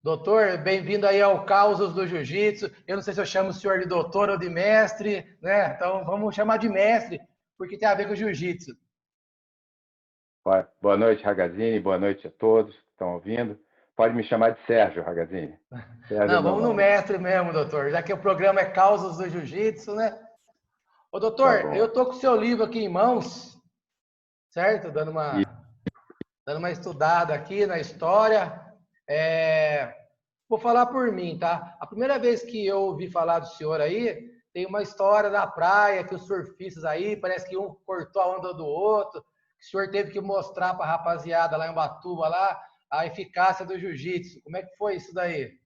Doutor, bem-vindo aí ao Causos do Jiu-Jitsu. Eu não sei se eu chamo o senhor de doutor ou de mestre, né? Então vamos chamar de mestre, porque tem a ver com o jiu-jitsu. Boa noite, Ragazine. Boa noite a todos que estão ouvindo. Pode me chamar de Sérgio, Ragazine. Sérgio é Não, meu vamos no nome. mestre mesmo, doutor, já que o programa é Causos do Jiu-Jitsu, né? Ô, Tá doutor, eu bom. tô com o seu livro aqui em mãos, certo? Dando E, uma estudada aqui na história. É, Vou falar por mim, tá? A primeira vez que eu ouvi falar do senhor aí, tem uma história da praia que os surfistas aí, parece que um cortou a onda do outro, que o senhor teve que mostrar para a rapaziada lá em Ubatuba lá a eficácia do jiu-jitsu. Como é que foi isso daí?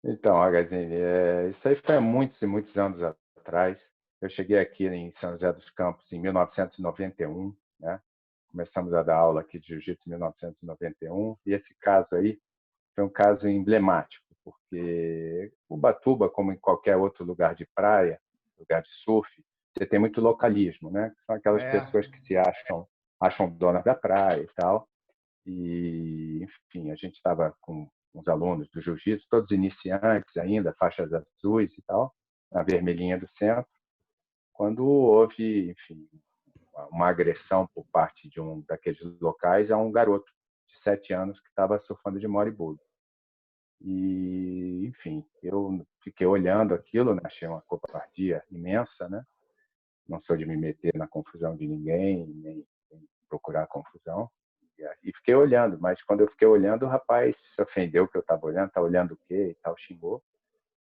então, Ragazine, isso aí foi há muitos e muitos anos atrás. Eu cheguei aqui em São José dos Campos em 1991, né? Começamos a dar aula aqui de jiu-jitsu em 1991, e esse caso aí foi um caso emblemático, porque Ubatuba, como em qualquer outro lugar de praia, lugar de surf, você tem muito localismo, né? São aquelas É, pessoas que se acham donas da praia e tal. E, enfim, a gente estava com uns alunos do jiu-jitsu, todos iniciantes ainda, faixas azuis e tal, na vermelhinha do centro, quando houve, enfim, uma agressão por parte de um daqueles locais a um garoto de 7 anos que estava surfando de bodyboard. E, enfim, eu fiquei olhando aquilo, né? Achei uma covardia imensa, né? Não sou de me meter na confusão de ninguém, nem procurar confusão. E fiquei olhando, mas quando eu fiquei olhando, o rapaz se ofendeu que eu estava olhando, tá olhando o quê e tal, xingou.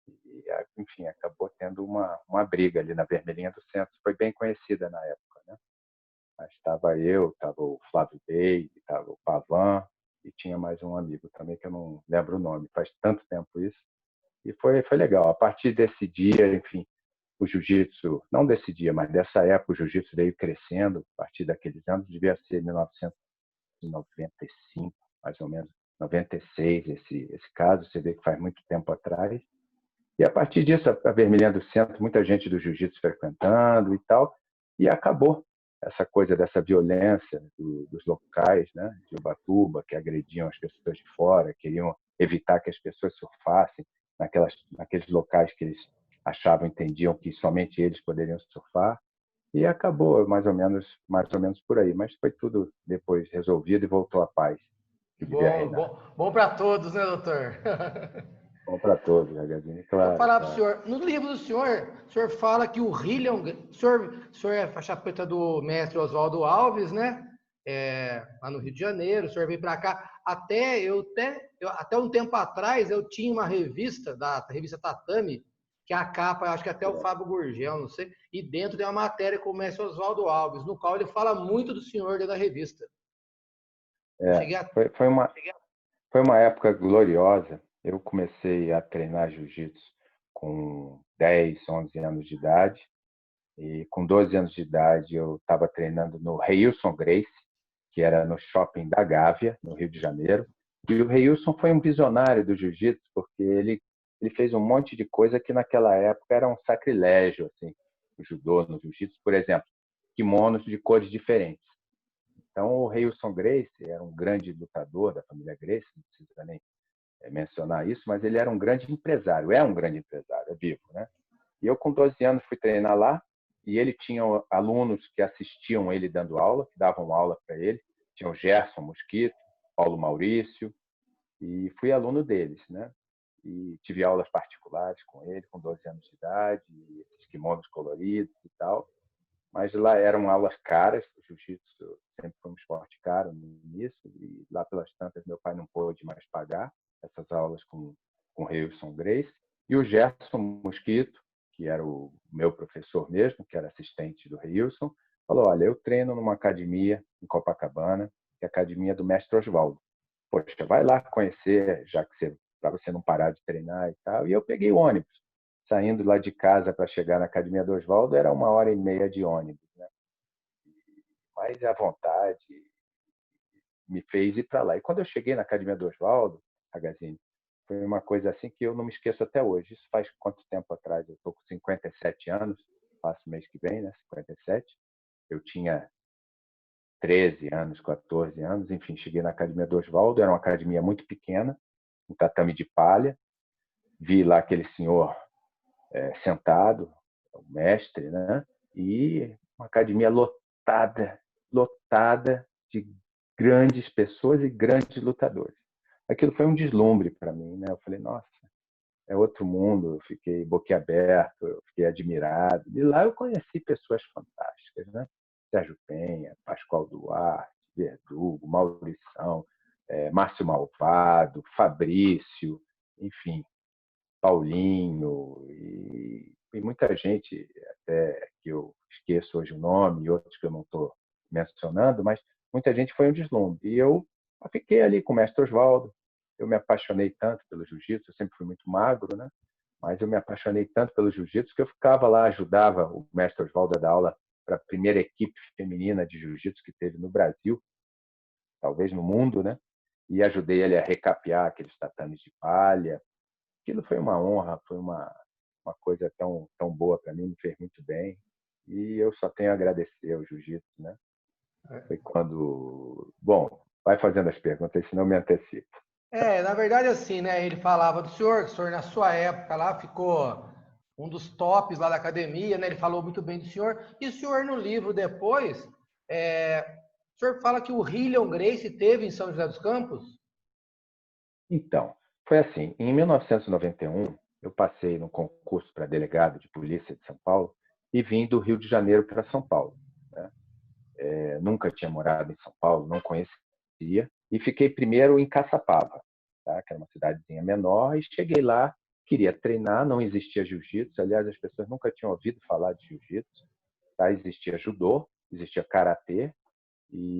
E, enfim, acabou tendo uma briga ali na Vermelhinha do Centro. Foi bem conhecida na época, né? Mas estava eu, estava o Flávio Bey, estava o Pavan, e tinha mais um amigo também que eu não lembro o nome. Faz tanto tempo isso. E foi legal. A partir desse dia, enfim, o jiu-jitsu, não desse dia, mas dessa época, o jiu-jitsu veio crescendo. A partir daqueles anos, devia ser 1995, mais ou menos, 96, esse caso. Você vê que faz muito tempo atrás. E a partir disso, a Vermelhinha do Centro, muita gente do jiu-jitsu frequentando e tal, e acabou essa coisa dessa violência dos locais, né, de Ubatuba, que agrediam as pessoas de fora, queriam evitar que as pessoas surfassem naqueles locais que eles achavam, entendiam que somente eles poderiam surfar, e acabou mais ou menos por aí. Mas foi tudo depois resolvido e voltou a paz que devia bom, reinar. bom, bom para todos, né, doutor? Bom para todos, Gagadinho, Vou claro, falar para o claro. senhor. No livro do o senhor fala que o Hillion. O senhor é faixa preta do mestre Oswaldo Alves, né? Lá no Rio de Janeiro, o senhor veio para cá. Até um tempo atrás, eu tinha uma revista, da revista Tatame, que a capa, acho que até o Fábio Gurgel, não sei, e dentro tem uma matéria com o mestre Oswaldo Alves, no qual ele fala muito do senhor dentro da revista. Eu É, cheguei a. foi, foi uma, foi uma época gloriosa. Eu comecei a treinar jiu-jitsu com 10, 11 anos de idade. E com 12 anos de idade, eu estava treinando no Reilson Gracie, que era no shopping da Gávea, no Rio de Janeiro. E o Reilson foi um visionário do jiu-jitsu, porque ele fez um monte de coisa que naquela época era um sacrilégio, assim, o judô, no jiu-jitsu. Por exemplo, kimonos de cores diferentes. Então, o Reilson Gracie era um grande lutador da família Gracie, não precisa nem mencionar isso, mas ele era um grande empresário, é um grande empresário, é vivo, né? E eu, com 12 anos, fui treinar lá, e ele tinha alunos que assistiam ele dando aula, que davam aula para ele. Tinha o Gerson Mosquito, Paulo Maurício, e fui aluno deles, né? E tive aulas particulares com ele, com 12 anos de idade, esses kimonos coloridos e tal. Mas lá eram aulas caras, o jiu-jitsu sempre foi um esporte caro no início, e lá pelas tantas meu pai não pôde mais pagar essas aulas com o Reilson Grace. E o Gerson Mosquito, que era o meu professor mesmo, que era assistente do Reilson, falou: olha, eu treino numa academia em Copacabana, que é a academia do mestre Oswaldo. Poxa, vai lá conhecer, já que você, para você não parar de treinar e tal. E eu peguei o ônibus saindo lá de casa para chegar na Academia do Oswaldo, era 1 hora e meia de ônibus, né? Mas a vontade me fez ir para lá. E quando eu cheguei na Academia do Oswaldo, Magazine, foi uma coisa assim que eu não me esqueço até hoje. Isso faz quanto tempo atrás? Eu estou com 57 anos, faço mês que vem, né? 57. Eu tinha 13 anos, 14 anos, enfim, cheguei na academia do Oswaldo, era uma academia muito pequena, um tatame de palha, vi lá aquele senhor sentado, o mestre, né? E uma academia lotada, lotada de grandes pessoas e grandes lutadores. Aquilo foi um deslumbre para mim, né? Eu falei, nossa, é outro mundo. Eu fiquei boquiaberto, eu fiquei admirado. E lá eu conheci pessoas fantásticas, né? Sérgio Penha, Pascoal Duarte, Verdugo, Maurição, Márcio Malvado, Fabrício, enfim, Paulinho e muita gente, até que eu esqueço hoje o nome e outros que eu não estou mencionando, mas muita gente foi um deslumbre. E eu fiquei ali com o mestre Oswaldo. Eu me apaixonei tanto pelo jiu-jitsu, eu sempre fui muito magro, né? Mas eu me apaixonei tanto pelo jiu-jitsu que eu ficava lá, ajudava o mestre Oswaldo a dar aula para a primeira equipe feminina de jiu-jitsu que teve no Brasil, talvez no mundo, né? E ajudei ele a recapear aqueles tatames de palha. Aquilo foi uma honra, foi uma coisa tão boa para mim, me fez muito bem. E eu só tenho a agradecer ao jiu-jitsu, né? Foi quando... Bom, vai fazendo as perguntas, senão eu me antecipo. Na verdade, assim, né? Ele falava do senhor, que o senhor, na sua época lá, ficou um dos tops lá da academia, né? Ele falou muito bem do senhor. E o senhor, no livro depois, o senhor fala que o Rillion Gracie teve em São José dos Campos? Então, foi assim, em 1991, eu passei no concurso para delegado de polícia de São Paulo e vim do Rio de Janeiro para São Paulo, né? Nunca tinha morado em São Paulo, não conhecia, e fiquei primeiro em Caçapava, tá? Que era uma cidadezinha menor, e cheguei lá, queria treinar, não existia jiu-jitsu, aliás, as pessoas nunca tinham ouvido falar de jiu-jitsu, tá? Existia judô, existia karatê,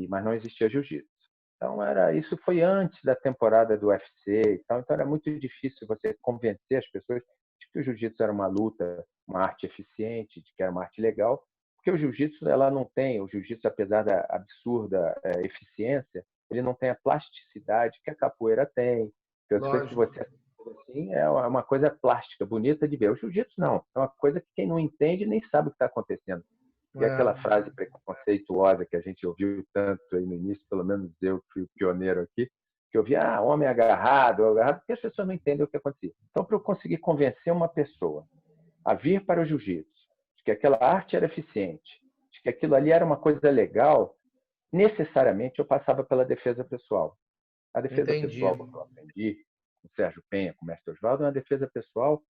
mas não existia jiu-jitsu. Então isso foi antes da temporada do UFC e tal, então era muito difícil você convencer as pessoas de que o jiu-jitsu era uma luta, uma arte eficiente, de que era uma arte legal, porque o jiu-jitsu ela não tem, o jiu-jitsu apesar da absurda eficiência, ele não tem a plasticidade que a capoeira tem, que as coisas que Lógico. você assim é uma coisa plástica, bonita de ver. O jiu-jitsu não, é uma coisa que quem não entende nem sabe o que está acontecendo. E aquela É, frase preconceituosa que a gente ouviu tanto aí no início, pelo menos eu que fui o pioneiro aqui, que eu vi, homem agarrado, porque as pessoas não entendem o que acontecia. Então, para eu conseguir convencer uma pessoa a vir para o jiu-jitsu, de que aquela arte era eficiente, de que aquilo ali era uma coisa legal, necessariamente eu passava pela defesa pessoal. A defesa entendi. pessoal que eu aprendi com o Sérgio Penha, com o mestre Oswaldo, é uma defesa pessoal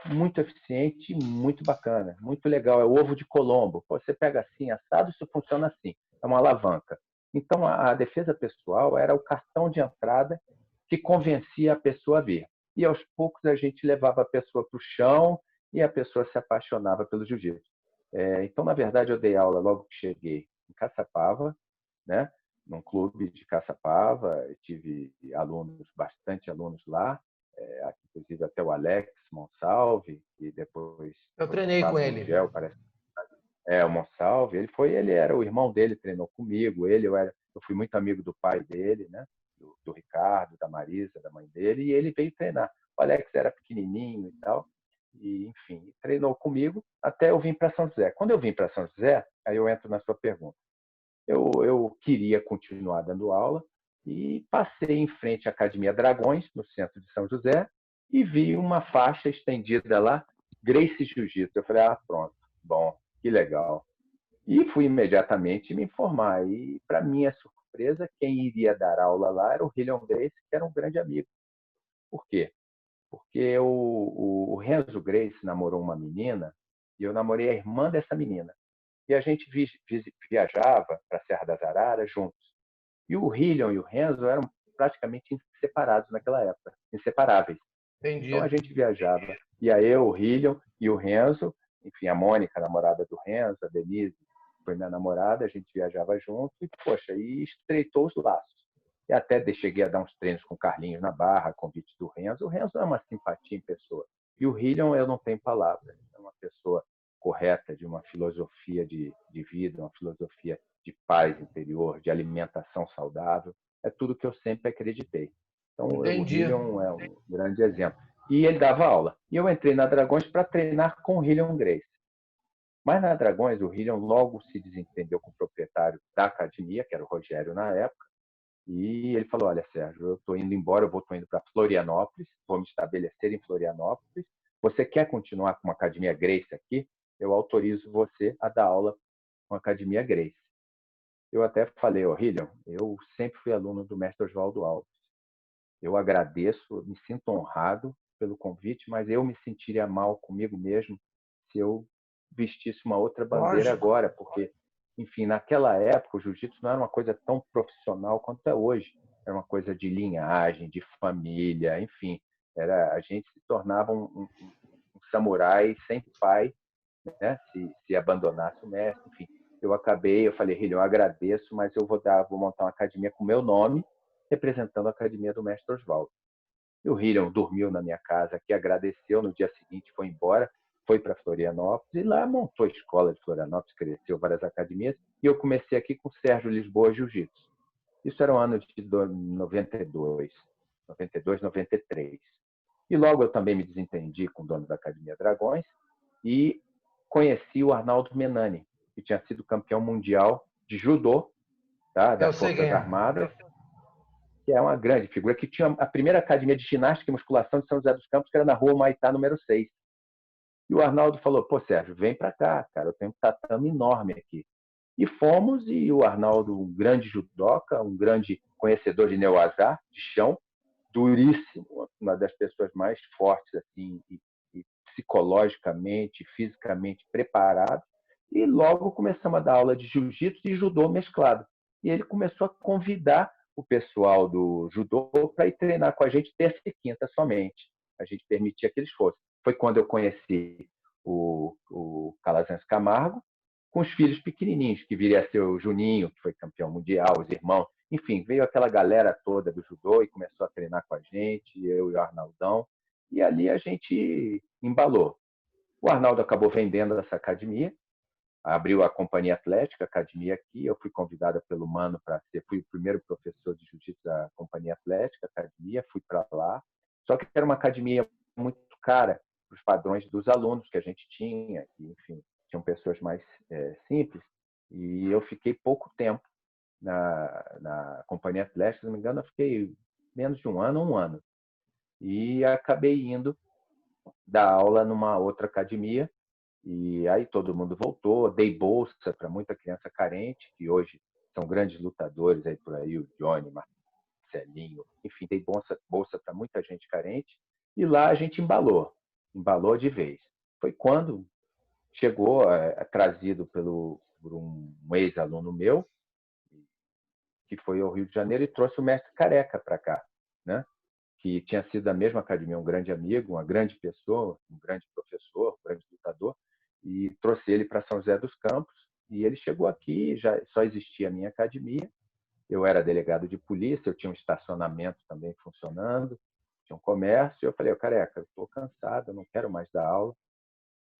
muito eficiente e muito bacana, muito legal. É o ovo de Colombo. Você pega assim, assado, isso funciona assim. É uma alavanca. Então, a defesa pessoal era o cartão de entrada que convencia a pessoa a vir. E, aos poucos, a gente levava a pessoa para o chão e a pessoa se apaixonava pelo jiu-jitsu. Então, na verdade, eu dei aula logo que cheguei em Caçapava, né? Num clube de Caçapava. Eu tive bastante alunos lá, inclusive até o Alex Monsalve, e depois Eu foi treinei com Fábio ele. Gugel, parece. O Monsalve, ele era o irmão dele, treinou comigo, eu fui muito amigo do pai dele, né? Do Ricardo, da Marisa, da mãe dele, e ele veio treinar. O Alex era pequenininho e tal, e enfim, treinou comigo até eu vim para São José. Quando eu vim para São José, aí eu entro na sua pergunta. Eu queria continuar dando aula e passei em frente à Academia Dragões, no centro de São José, e vi uma faixa estendida lá, Gracie Jiu-Jitsu. Eu falei, pronto, bom, que legal. E fui imediatamente me informar. E, para minha surpresa, quem iria dar aula lá era o Rillion Gracie, que era um grande amigo. Por quê? Porque o Renzo Gracie namorou uma menina e eu namorei a irmã dessa menina. E a gente viajava para a Serra das Araras juntos. E o Rillion e o Renzo eram praticamente inseparados naquela época, inseparáveis. Então Entendi. a gente viajava. E aí eu, o Rillion e o Renzo, enfim, a Mônica, a namorada do Renzo, a Denise, foi minha namorada, a gente viajava junto e, poxa, e estreitou os laços. E até cheguei a dar uns treinos com o Carlinhos na Barra, convite do Renzo. O Renzo é uma simpatia em pessoa. E o Rillion, eu não tenho palavras. É uma pessoa correta, de uma filosofia de vida, uma filosofia de paz interior, de alimentação saudável. É tudo que eu sempre acreditei. Então, o Entendi. Rillion é um grande exemplo. E ele dava aula. E eu entrei na Dragões para treinar com o Rillion Gracie. Mas na Dragões, o Hillion logo se desentendeu com o proprietário da academia, que era o Rogério na época, e ele falou: olha, Sérgio, eu estou indo embora, estou indo para Florianópolis, vou me estabelecer em Florianópolis. Você quer continuar com a Academia Grace aqui? Eu autorizo você a dar aula com a Academia Grace. Eu até falei: ô, Hillion, eu sempre fui aluno do mestre Oswaldo Alves. Eu agradeço, me sinto honrado pelo convite, mas eu me sentiria mal comigo mesmo se eu vestisse uma outra bandeira Lógico. agora, porque, enfim, naquela época o jiu-jitsu não era uma coisa tão profissional quanto é hoje. Era uma coisa de linhagem, de família, enfim. A gente se tornava um samurai sem pai, né? Se abandonasse o mestre, enfim. Eu falei: Hillion, eu agradeço, mas eu vou montar uma academia com o meu nome, representando a academia do mestre Oswaldo. E o Hillion dormiu na minha casa aqui, agradeceu, no dia seguinte foi embora, foi para Florianópolis e lá montou a escola de Florianópolis, cresceu várias academias, e eu comecei aqui com o Sérgio Lisboa Jiu-Jitsu. Isso era o ano de 92, 92, 93. E logo eu também me desentendi com o dono da Academia Dragões e conheci o Arnaldo Menani, que tinha sido campeão mundial de judô, tá, Eu das sei quem Forças é. Armadas, que é uma grande figura, que tinha a primeira academia de ginástica e musculação de São José dos Campos, que era na rua Humaitá, número 6. E o Arnaldo falou: pô, Sérgio, vem para cá, cara, eu tenho um tatame enorme aqui. E fomos, e o Arnaldo, um grande judoca, um grande conhecedor de neuazá, de chão, duríssimo, uma das pessoas mais fortes assim, e psicologicamente, fisicamente preparado. E logo começamos a dar aula de jiu-jitsu e judô mesclado. E ele começou a convidar o pessoal do judô para ir treinar com a gente terça e quinta somente. A gente permitia que eles fossem. Foi quando eu conheci o Calazans Camargo, com os filhos pequenininhos, que viria a ser o Juninho, que foi campeão mundial, os irmãos. Enfim, veio aquela galera toda do judô e começou a treinar com a gente, eu e o Arnaldão. E ali a gente embalou. O Arnaldo acabou vendendo essa academia, abriu a Companhia Atlética, a academia aqui. Eu fui convidada pelo Mano para ser, fui o primeiro professor de jiu-jitsu da Companhia Atlética, academia, fui para lá. Só que era uma academia muito cara para os padrões dos alunos que a gente tinha, que, enfim, tinham pessoas mais simples. E eu fiquei pouco tempo na Companhia Atlética, se não me engano, eu fiquei menos de um ano. E acabei indo dar aula numa outra academia, e aí todo mundo voltou, dei bolsa para muita criança carente, que hoje são grandes lutadores aí por aí, o Johnny, Marcelinho, enfim, dei bolsa para muita gente carente, e lá a gente embalou de vez. Foi quando chegou, trazido por um ex-aluno meu, que foi ao Rio de Janeiro e trouxe o mestre Careca para cá, né? Que tinha sido da mesma academia, um grande amigo, uma grande pessoa, um grande professor, um grande lutador, e trouxe ele para São José dos Campos. E ele chegou aqui, já só existia a minha academia. Eu era delegado de polícia, eu tinha um estacionamento também funcionando, tinha um comércio. Eu falei: Careca, eu estou cansado, eu não quero mais dar aula.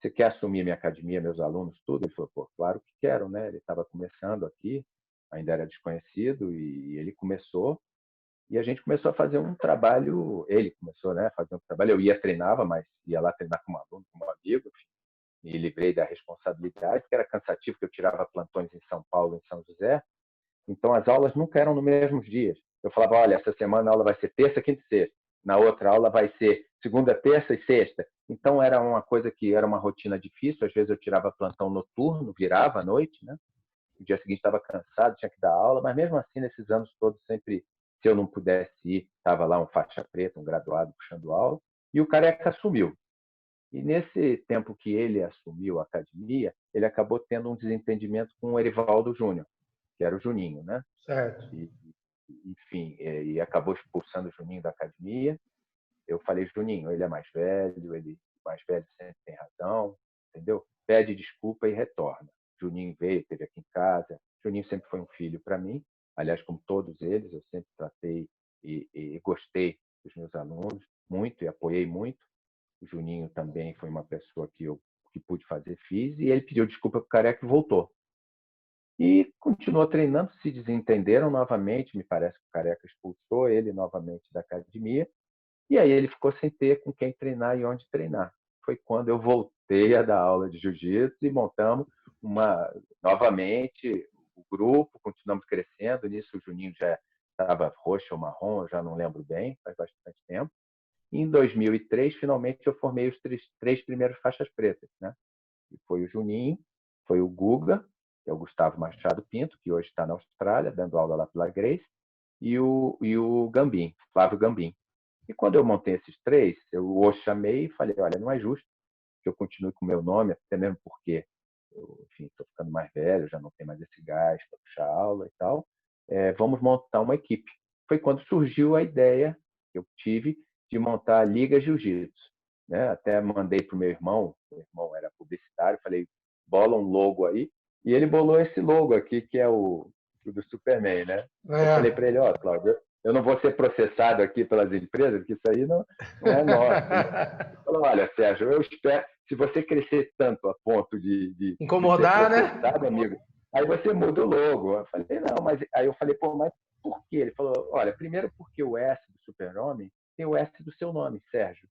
Você quer assumir minha academia, meus alunos, tudo? Ele falou: pô, claro que quero, né? Ele estava começando aqui, ainda era desconhecido, e ele começou. E a gente começou a fazer um trabalho, ele começou, né, a fazer um trabalho, eu treinava, mas ia lá treinar como aluno, como amigo, enfim, me livrei da responsabilidade, que era cansativo, porque eu tirava plantões em São Paulo, em São José, então as aulas nunca eram nos mesmos dias. Eu falava: olha, essa semana a aula vai ser terça, quinta e sexta, na outra aula vai ser segunda, terça e sexta. Então era uma coisa que era uma rotina difícil, às vezes eu tirava plantão noturno, virava à noite, né? No dia seguinte estava cansado, tinha que dar aula, mas mesmo assim, nesses anos todos, sempre, se eu não pudesse ir, estava lá um faixa preta, um graduado puxando aula, e o Careca assumiu. E nesse tempo que ele assumiu a academia, ele acabou tendo um desentendimento com o Erivaldo Júnior, que era o Juninho, né? Certo. E, enfim, e acabou expulsando o Juninho da academia. Eu falei: Juninho, ele é mais velho, ele mais velho sempre tem razão, entendeu? Pede desculpa e retorna. Juninho veio, esteve aqui em casa. Juninho sempre foi um filho para mim, aliás, como todos eles, eu sempre tratei e gostei dos meus alunos muito e apoiei muito. O Juninho também foi uma pessoa que pude fazer, fiz, e ele pediu desculpa para o Careca e voltou. E continuou treinando, se desentenderam novamente, me parece que o Careca expulsou ele novamente da academia, e aí ele ficou sem ter com quem treinar e onde treinar. foi quando eu voltei a dar aula de jiu-jitsu e montamos novamente o grupo, continuamos crescendo. Nisso o Juninho já estava roxo ou marrom, eu já não lembro bem, faz bastante tempo. E em 2003, finalmente, eu formei os três primeiros faixas pretas, né? E foi o Juninho, foi o Guga, que é o Gustavo Machado Pinto, que hoje está na Austrália, dando aula lá pela Grace, e o Gambim, Flávio Gambim. E quando eu montei esses três, eu o chamei e falei, olha, não é justo que eu continue com o meu nome, até mesmo porque eu, enfim, estou ficando mais velho, já não tenho mais esse gás para puxar aula e tal. Vamos montar uma equipe. Foi quando surgiu a ideia que eu tive de montar a Liga Jiu-Jitsu. Né? Até mandei para o meu irmão era publicitário, falei, bola um logo aí, e ele bolou esse logo aqui, que é o do Superman, né? Eu falei para ele, ó, Cláudio, eu não vou ser processado aqui pelas empresas, porque isso aí não é nosso. Ele falou, olha, Sérgio, eu espero, se você crescer tanto a ponto de ser Incomodar, né? processado, amigo, aí você muda o logo. Eu falei, não, mas aí eu falei, pô, mas por quê? Ele falou, olha, primeiro porque o S do Super-Homem tem o S do seu nome, Sérgio.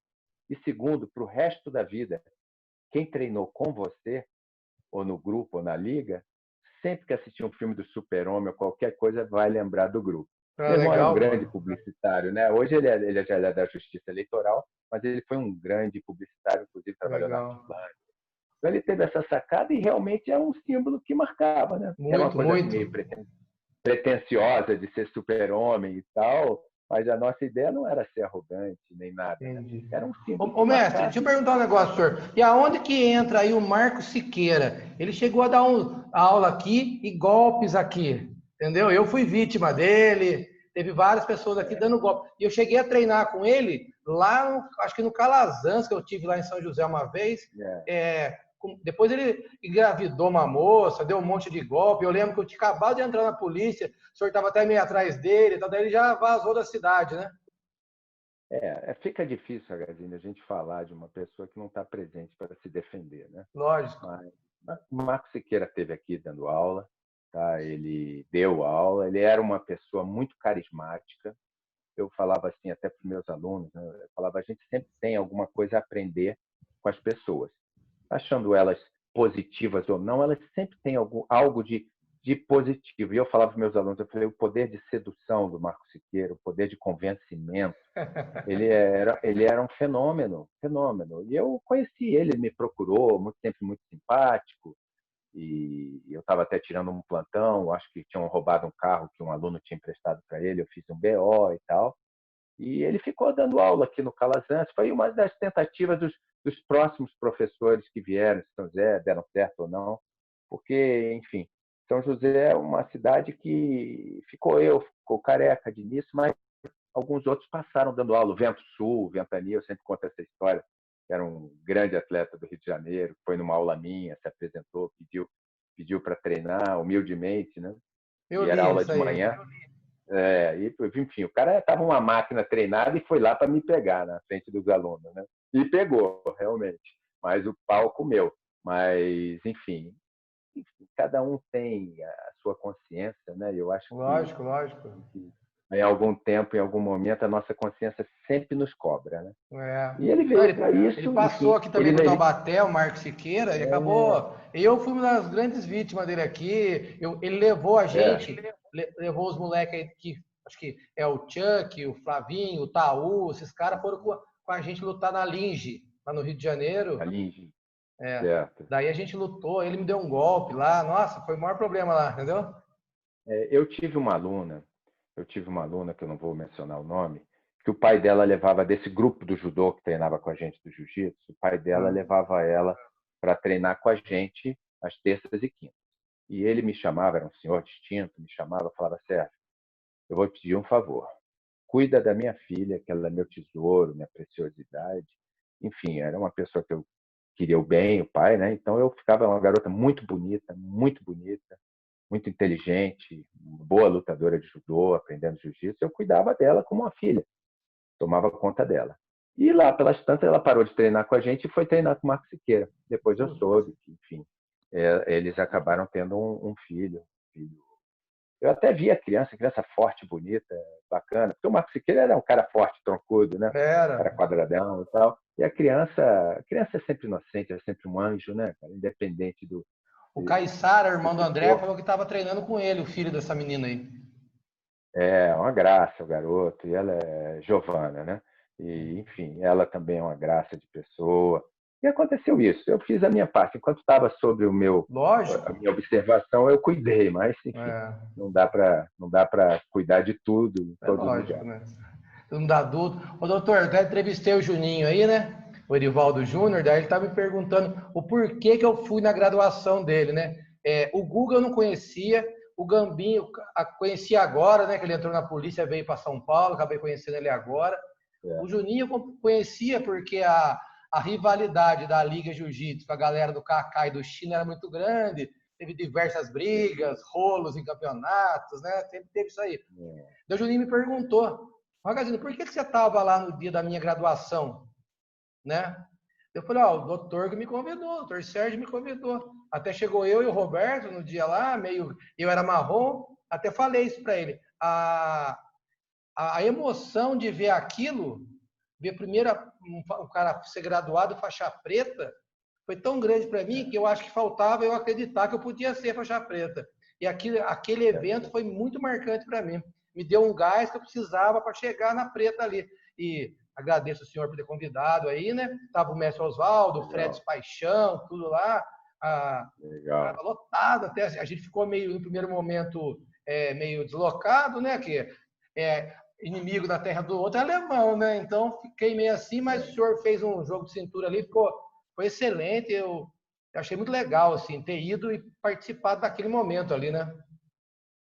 E segundo, para o resto da vida, quem treinou com você, ou no grupo, ou na liga, sempre que assistir um filme do Super-Homem ou qualquer coisa, vai lembrar do grupo. Ah, Meu irmão era um legal, grande pô. publicitário, né? Hoje ele já é da Justiça Eleitoral, mas ele foi um grande publicitário, inclusive trabalhou na Legal. Artplan. Então ele teve essa sacada e realmente é um símbolo que marcava, né? Era uma Muito, coisa muito. meio pretensiosa de ser super-homem e tal, mas a nossa ideia não era ser arrogante nem nada, né? Entendi. Era um símbolo Ô, que mestre, deixa marcasse. eu perguntar um negócio, senhor. E aonde que entra aí o Marco Siqueira? Ele chegou a dar aula aqui e golpes aqui, entendeu? Eu fui vítima dele, teve várias pessoas aqui dando golpe. E eu cheguei a treinar com ele lá, acho que no Calazans, que eu tive lá em São José uma vez. É. Depois ele engravidou uma moça, deu um monte de golpe. Eu lembro que eu tinha acabado de entrar na polícia, o senhor estava até meio atrás dele, então daí ele já vazou da cidade, né? Fica difícil, Agazine, a gente falar de uma pessoa que não está presente para se defender, né? Lógico. Mas o Marco Siqueira esteve aqui dando aula, tá? Ele deu aula, ele era uma pessoa muito carismática. Eu falava assim até para os meus alunos, né? Eu falava, a gente sempre tem alguma coisa a aprender com as pessoas. Achando elas positivas ou não, elas sempre têm algo de positivo. E eu falava para os meus alunos, eu falei, o poder de sedução do Marco Siqueira, o poder de convencimento, ele era um fenômeno, fenômeno. E eu conheci ele, ele me procurou, muito tempo muito simpático, e eu estava até tirando um plantão, acho que tinham roubado um carro que um aluno tinha emprestado para ele, eu fiz um BO e tal. E ele ficou dando aula aqui no Calazans. Foi uma das tentativas dos próximos professores que vieram de São José, deram certo ou não, porque, enfim, São José é uma cidade que ficou careca de início, mas alguns outros passaram dando aula. O Vento Sul, o Ventania, eu sempre conto essa história, que era um grande atleta do Rio de Janeiro, foi numa aula minha, se apresentou, pediu para treinar humildemente, né? Eu E era li aula isso de aí. manhã. Enfim, o cara estava uma máquina treinada e foi lá para me pegar na frente dos alunos, né? E pegou, realmente. Mas o pau comeu. Mas, enfim, cada um tem a sua consciência, né? Eu acho que Lógico, lógico. em algum tempo, em algum momento, a nossa consciência sempre nos cobra, né? É. E ele Não, veio para ele isso, passou enfim, aqui também ele no Taubaté, o Marco Siqueira, e é, acabou. Eu fui uma das grandes vítimas dele aqui. Ele levou a é, gente, levou os moleques aí que acho que é o Chuck, o Flavinho, o Taú, esses caras foram com a gente lutar na Linge, lá no Rio de Janeiro. ali, É. certo. Daí a gente lutou, ele me deu um golpe lá. Nossa, foi o maior problema lá, entendeu? Eu tive uma aluna que eu não vou mencionar o nome, que o pai dela levava desse grupo do judô que treinava com a gente do jiu-jitsu, o pai dela Ah, levava ela para treinar com a gente às terças e quintas. E ele me chamava, era um senhor distinto, me chamava, falava, Sérgio, eu vou te pedir um favor. Cuida da minha filha, que ela é meu tesouro, minha preciosidade. Enfim, era uma pessoa que eu queria o bem, o pai, né? Então eu ficava uma garota muito bonita, muito inteligente, boa lutadora de judô, aprendendo jiu-jitsu. Eu cuidava dela como uma filha, tomava conta dela. E lá pelas tantas ela parou de treinar com a gente e foi treinar com o Marco Siqueira. Depois eu putz. soube que, enfim, eles acabaram tendo um filho Eu até via criança forte, bonita, bacana. Porque o Marco Siqueira era um cara forte, troncudo, né? Era Era. quadradão e tal. E a criança é sempre inocente, é sempre um anjo, né, cara? Independente O Caissara, irmão do do André, corpo. falou que estava treinando com ele, o filho dessa menina aí. É uma graça o garoto, e ela é Giovana, né? E, enfim, ela também é uma graça de pessoa. E aconteceu isso. Eu fiz a minha parte. Enquanto estava sobre a Lógico. minha observação, eu cuidei, mas, enfim, É, não dá para cuidar de tudo em é todos os lógico, lugares. né? Todo mundo adulto. Ô, doutor, eu até entrevistei o Juninho aí, né? O Erivaldo Júnior, daí ele estava me perguntando o porquê que eu fui na graduação dele, né? O Guga eu não conhecia, o Gambinho conheci agora, né? Que ele entrou na polícia, veio para São Paulo, acabei conhecendo ele agora. É, O Juninho eu conhecia porque a rivalidade da Liga Jiu-Jitsu com a galera do Kaká e do China era muito grande, teve diversas brigas, rolos em campeonatos, né? Sempre teve isso aí. é, Daí o Juninho me perguntou, Magazine, por que você estava lá no dia da minha graduação, né? Eu falei, ó, o doutor que me convidou, o doutor Sérgio me convidou. Até chegou eu e o Roberto no dia lá, eu era marrom, até falei isso para ele. A emoção de ver aquilo, ver primeiro um cara ser graduado faixa preta, foi tão grande para mim que eu acho que faltava eu acreditar que eu podia ser faixa preta. E aquele evento foi muito marcante para mim. Me deu um gás que eu precisava para chegar na preta ali. E agradeço o senhor por ter convidado aí, né? Tava o mestre Oswaldo, o Fred legal, Paixão, tudo lá. legal. Tava lotado até. A gente ficou meio, no primeiro momento, meio deslocado, né? Que é, inimigo da terra do outro é alemão, né? Então fiquei meio assim, mas o senhor fez um jogo de cintura ali, foi excelente. Eu achei muito legal assim ter ido e participado daquele momento ali, né?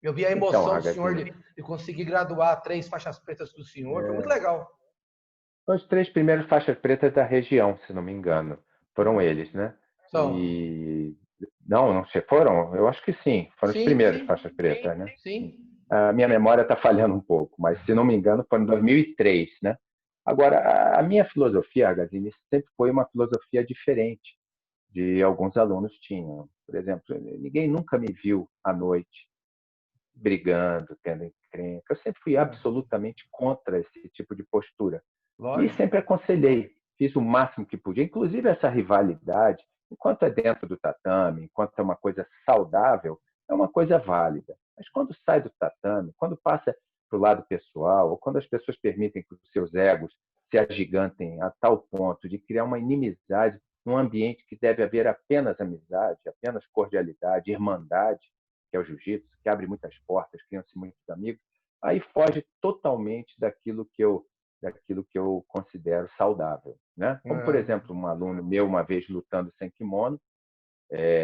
Eu vi a Então, emoção do senhor Magazine, de conseguir graduar 3 faixas pretas do senhor, foi muito legal. são os 3 primeiros faixas pretas da região, se não me engano. Foram eles, né? São. E não foram? Eu acho que sim, foram os Sim, primeiros sim, faixas pretas, né? sim. A minha memória está falhando um pouco, mas se não me engano foi em 2003, né? Agora, a minha filosofia, Agazine, sempre foi uma filosofia diferente de alguns alunos tinham. Por exemplo, ninguém nunca me viu à noite brigando, tendo encrenca. Eu sempre fui absolutamente contra esse tipo de postura. E Lógico. sempre aconselhei, fiz o máximo que podia, inclusive essa rivalidade, enquanto é dentro do tatame, enquanto é uma coisa saudável, é uma coisa válida. Mas quando sai do tatame, quando passa para o lado pessoal, ou quando as pessoas permitem que os seus egos se agigantem a tal ponto de criar uma inimizade num ambiente que deve haver apenas amizade, apenas cordialidade, irmandade, que é o jiu-jitsu, que abre muitas portas, criam-se muitos amigos, aí foge totalmente daquilo que eu considero saudável, né? Como, por É, exemplo, um aluno meu uma vez lutando sem kimono,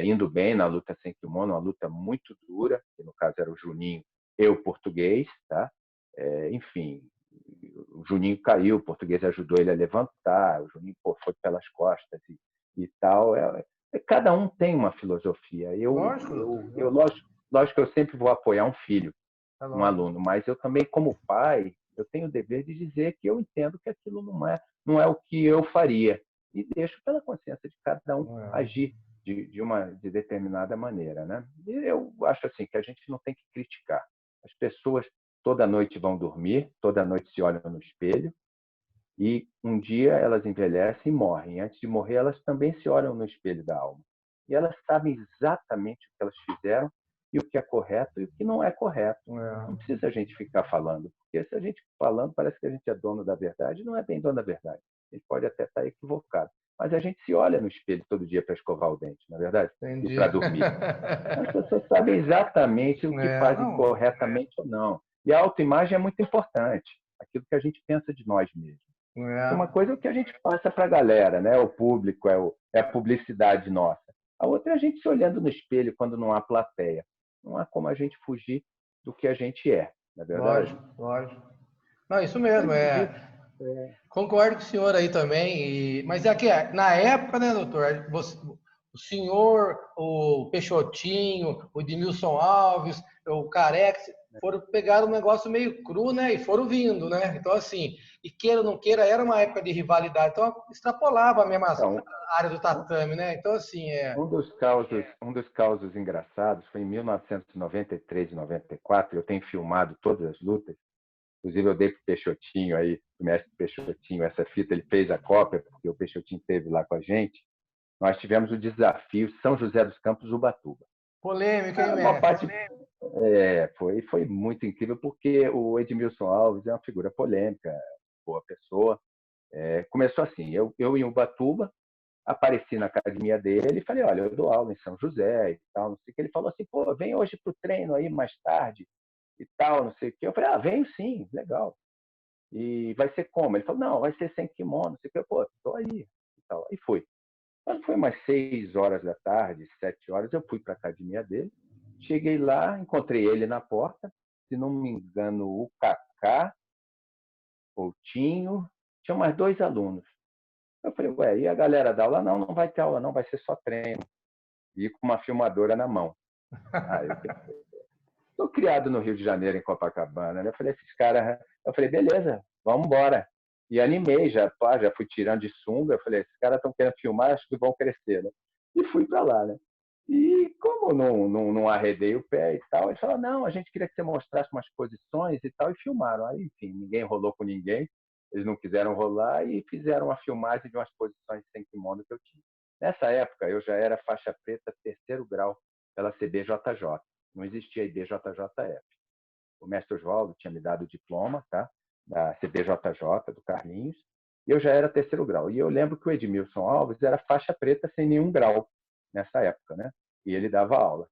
indo bem na luta sem kimono, uma luta muito dura, que no caso era o Juninho, eu português, tá? Enfim, o Juninho caiu, o português ajudou ele a levantar, o Juninho foi pelas costas e tal. Cada um tem uma filosofia. lógico, Eu lógico que eu sempre vou apoiar um filho, é um lógico. aluno, mas eu também, como pai, eu tenho o dever de dizer que eu entendo que aquilo não é o que eu faria. E deixo pela consciência de cada um É. agir de determinada maneira. Né? E eu acho assim que a gente não tem que criticar. As pessoas toda noite vão dormir, toda noite se olham no espelho, e um dia elas envelhecem e morrem. Antes de morrer, elas também se olham no espelho da alma. E elas sabem exatamente o que elas fizeram e o que é correto e o que não é correto. Não É. precisa a gente ficar falando, porque se a gente falando, parece que a gente é dono da verdade. Não é bem dono da verdade. A gente pode até estar equivocado. Mas a gente se olha no espelho todo dia para escovar o dente, na é verdade? E Entendi. para dormir. As pessoas sabem exatamente o que fazem Não. corretamente ou não. E a autoimagem é muito importante. Aquilo que a gente pensa de nós mesmos. Uma É. coisa é o que a gente passa para a galera, né? O público, é a publicidade nossa. A outra é a gente se olhando no espelho quando não há plateia. Não há como a gente fugir do que a gente é, na é verdade? Lógico, lógico. Não, isso mesmo, Mas é. jiu-jitsu, é, Concordo com o senhor aí também. Mas é que na época, né, doutor? O senhor, o Peixotinho, o Edmilson Alves, o Carex, foram pegar um negócio meio cru, né? E foram vindo, né? Então, assim, e queira ou não queira, era uma época de rivalidade. Então, extrapolava mesmo a Então, área do tatame, né? Então, assim, um dos causos engraçados foi em 1993 e 94. Eu tenho filmado todas as lutas. Inclusive, eu dei para o Peixotinho aí, o mestre Peixotinho, essa fita. Ele fez a cópia, porque o Peixotinho esteve lá com a gente. Nós tivemos o desafio São José dos Campos, Ubatuba. polêmica, hein, Uma mestre? parte foi muito incrível, porque o Edmilson Alves é uma figura polêmica, boa pessoa. Começou assim, eu em Ubatuba, apareci na academia dele e falei, olha, eu dou aula em São José e tal, não sei o que. Ele falou assim, pô, vem hoje pro treino aí mais tarde e tal, não sei o que. Eu falei, venho sim, legal. E vai ser como? Ele falou, não, vai ser sem kimono, não sei o que. Pô, tô aí e tal. E fui. Quando foi umas 6 horas da tarde, 7 horas, eu fui para a academia dele. Cheguei lá, encontrei ele na porta. Se não me engano, o Kaká, o Tinho, tinha mais 2 alunos. Eu falei, ué, e a galera da aula? Não, não vai ter aula, não, vai ser só treino. E com uma filmadora na mão. Eu estou criado no Rio de Janeiro, em Copacabana. Né? Eu falei, esses caras. Eu falei, beleza, vamos embora. E animei, já fui tirando de sunga. Eu falei, esses caras estão querendo filmar, acho que vão crescer. Né? E fui para lá. Né? E como não arredei o pé e tal, eles falaram, não, a gente queria que você mostrasse umas posições e tal, e filmaram. Aí, enfim, ninguém rolou com ninguém, eles não quiseram rolar e fizeram uma filmagem de umas posições sem kimono que eu tinha. Nessa época, eu já era faixa preta terceiro grau pela CBJJ. Não existia IBJJF. O mestre Oswaldo tinha me dado o diploma, tá? Da CBJJ, do Carlinhos, e eu já era terceiro grau. E eu lembro que o Edmilson Alves era faixa preta sem nenhum grau nessa época, né? E ele dava aula.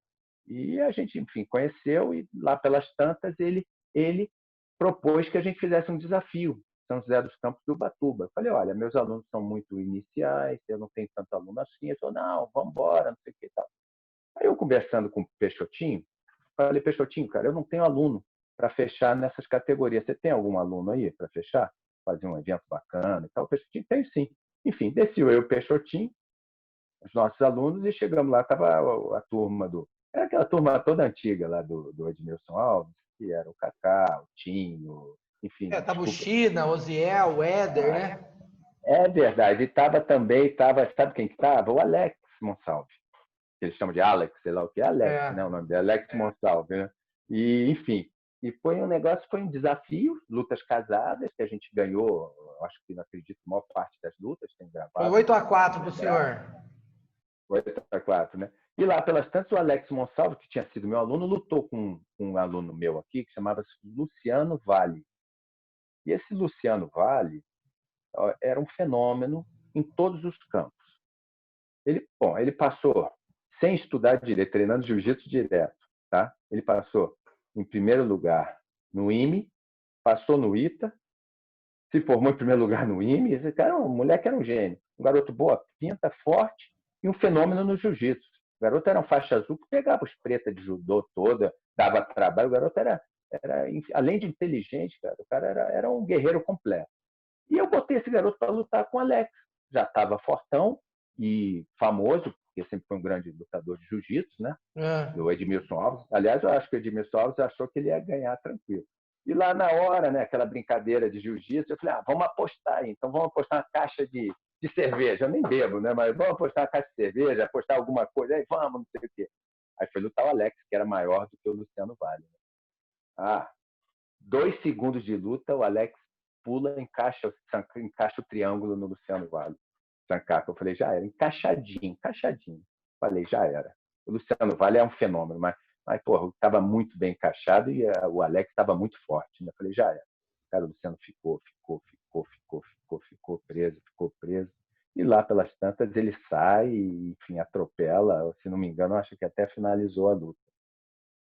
E a gente, enfim, conheceu e lá pelas tantas ele propôs que a gente fizesse um desafio, São José dos Campos do Ubatuba. Eu falei, olha, meus alunos são muito iniciais, eu não tenho tanto aluno assim. Ele falou, não, vamos embora, não sei o que e tal. Aí eu conversando com o Peixotinho, falei, Peixotinho, cara, eu não tenho aluno para fechar nessas categorias. Você tem algum aluno aí para fechar? Fazer um evento bacana e tal? O Peixotinho tem sim. Enfim, desceu eu e o Peixotinho, os nossos alunos, e chegamos lá, estava a turma do. Era aquela turma toda antiga lá do Edmilson Alves, que era o Kaká, o Tinho, enfim, Tava o desculpa. China, o Oziel, o Éder, né? É verdade. E estava também, sabe quem que estava? O Alex Monsalve. Eles chamam de Alex, sei lá o que é Alex, É. né? O nome dele é Alex Monsalve, né? E, enfim, e foi um negócio, foi um desafio, lutas casadas, que a gente ganhou, acho que não acredito, a maior parte das lutas, tem Foi gravado. 8-4 pro senhor. 8-4, né? E lá pelas tantas, o Alex Monsalvo, que tinha sido meu aluno, lutou com um aluno meu aqui, que chamava-se Luciano Vale. E esse Luciano Vale era um fenômeno em todos os campos. Ele passou sem estudar direito, treinando jiu-jitsu direto, tá? Ele passou em primeiro lugar no IME, passou no ITA, se formou em primeiro lugar no IME. Esse cara, um moleque era um gênio, um garoto boa pinta, forte e um fenômeno no jiu-jitsu. O garoto era um faixa azul que pegava os pretas de judô toda, dava trabalho. O garoto era além de inteligente, cara, o cara era um guerreiro completo. E eu botei esse garoto para lutar com o Alex. Já estava fortão e famoso, porque sempre foi um grande lutador de jiu-jitsu, né? É. Do Edmilson Alves. Aliás, eu acho que o Edmilson Alves achou que ele ia ganhar tranquilo. E lá na hora, né, aquela brincadeira de jiu-jitsu, eu falei, vamos apostar aí. Então vamos apostar uma caixa de cerveja. Eu nem bebo, né? Mas vamos apostar uma caixa de cerveja, apostar alguma coisa. Aí vamos, não sei o quê. Aí foi lutar o Alex, que era maior do que o Luciano Vale. 2 segundos de luta, o Alex pula, encaixa o triângulo no Luciano Vale. Sancaca. Eu falei, já era, encaixadinho. Falei, já era. O Luciano Vale é um fenômeno, mas porra, estava muito bem encaixado e o Alex estava muito forte. Né? Eu falei, já era. Cara, o Luciano ficou preso. E lá pelas tantas ele sai e, enfim, atropela. Se não me engano, acho que até finalizou a luta.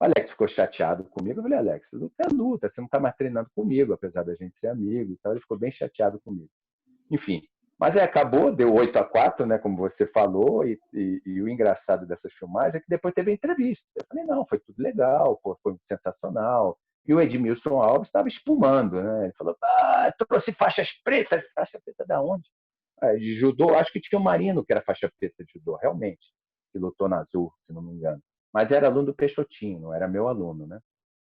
O Alex ficou chateado comigo. Eu falei, Alex, luta é luta, você não está mais treinando comigo, apesar da gente ser amigo. Então ele ficou bem chateado comigo. Enfim, mas acabou, deu 8-4, né, como você falou, e o engraçado dessas filmagens é que depois teve a entrevista. Eu falei, não, foi tudo legal, pô, foi sensacional. E o Edmilson Alves estava espumando, né? Ele falou, trouxe faixas pretas. Faixa preta da onde? De judô, acho que tinha o Marino, que era faixa preta de judô, realmente, que lutou na Azul, se não me engano. Mas era aluno do Peixotinho, não era meu aluno, né?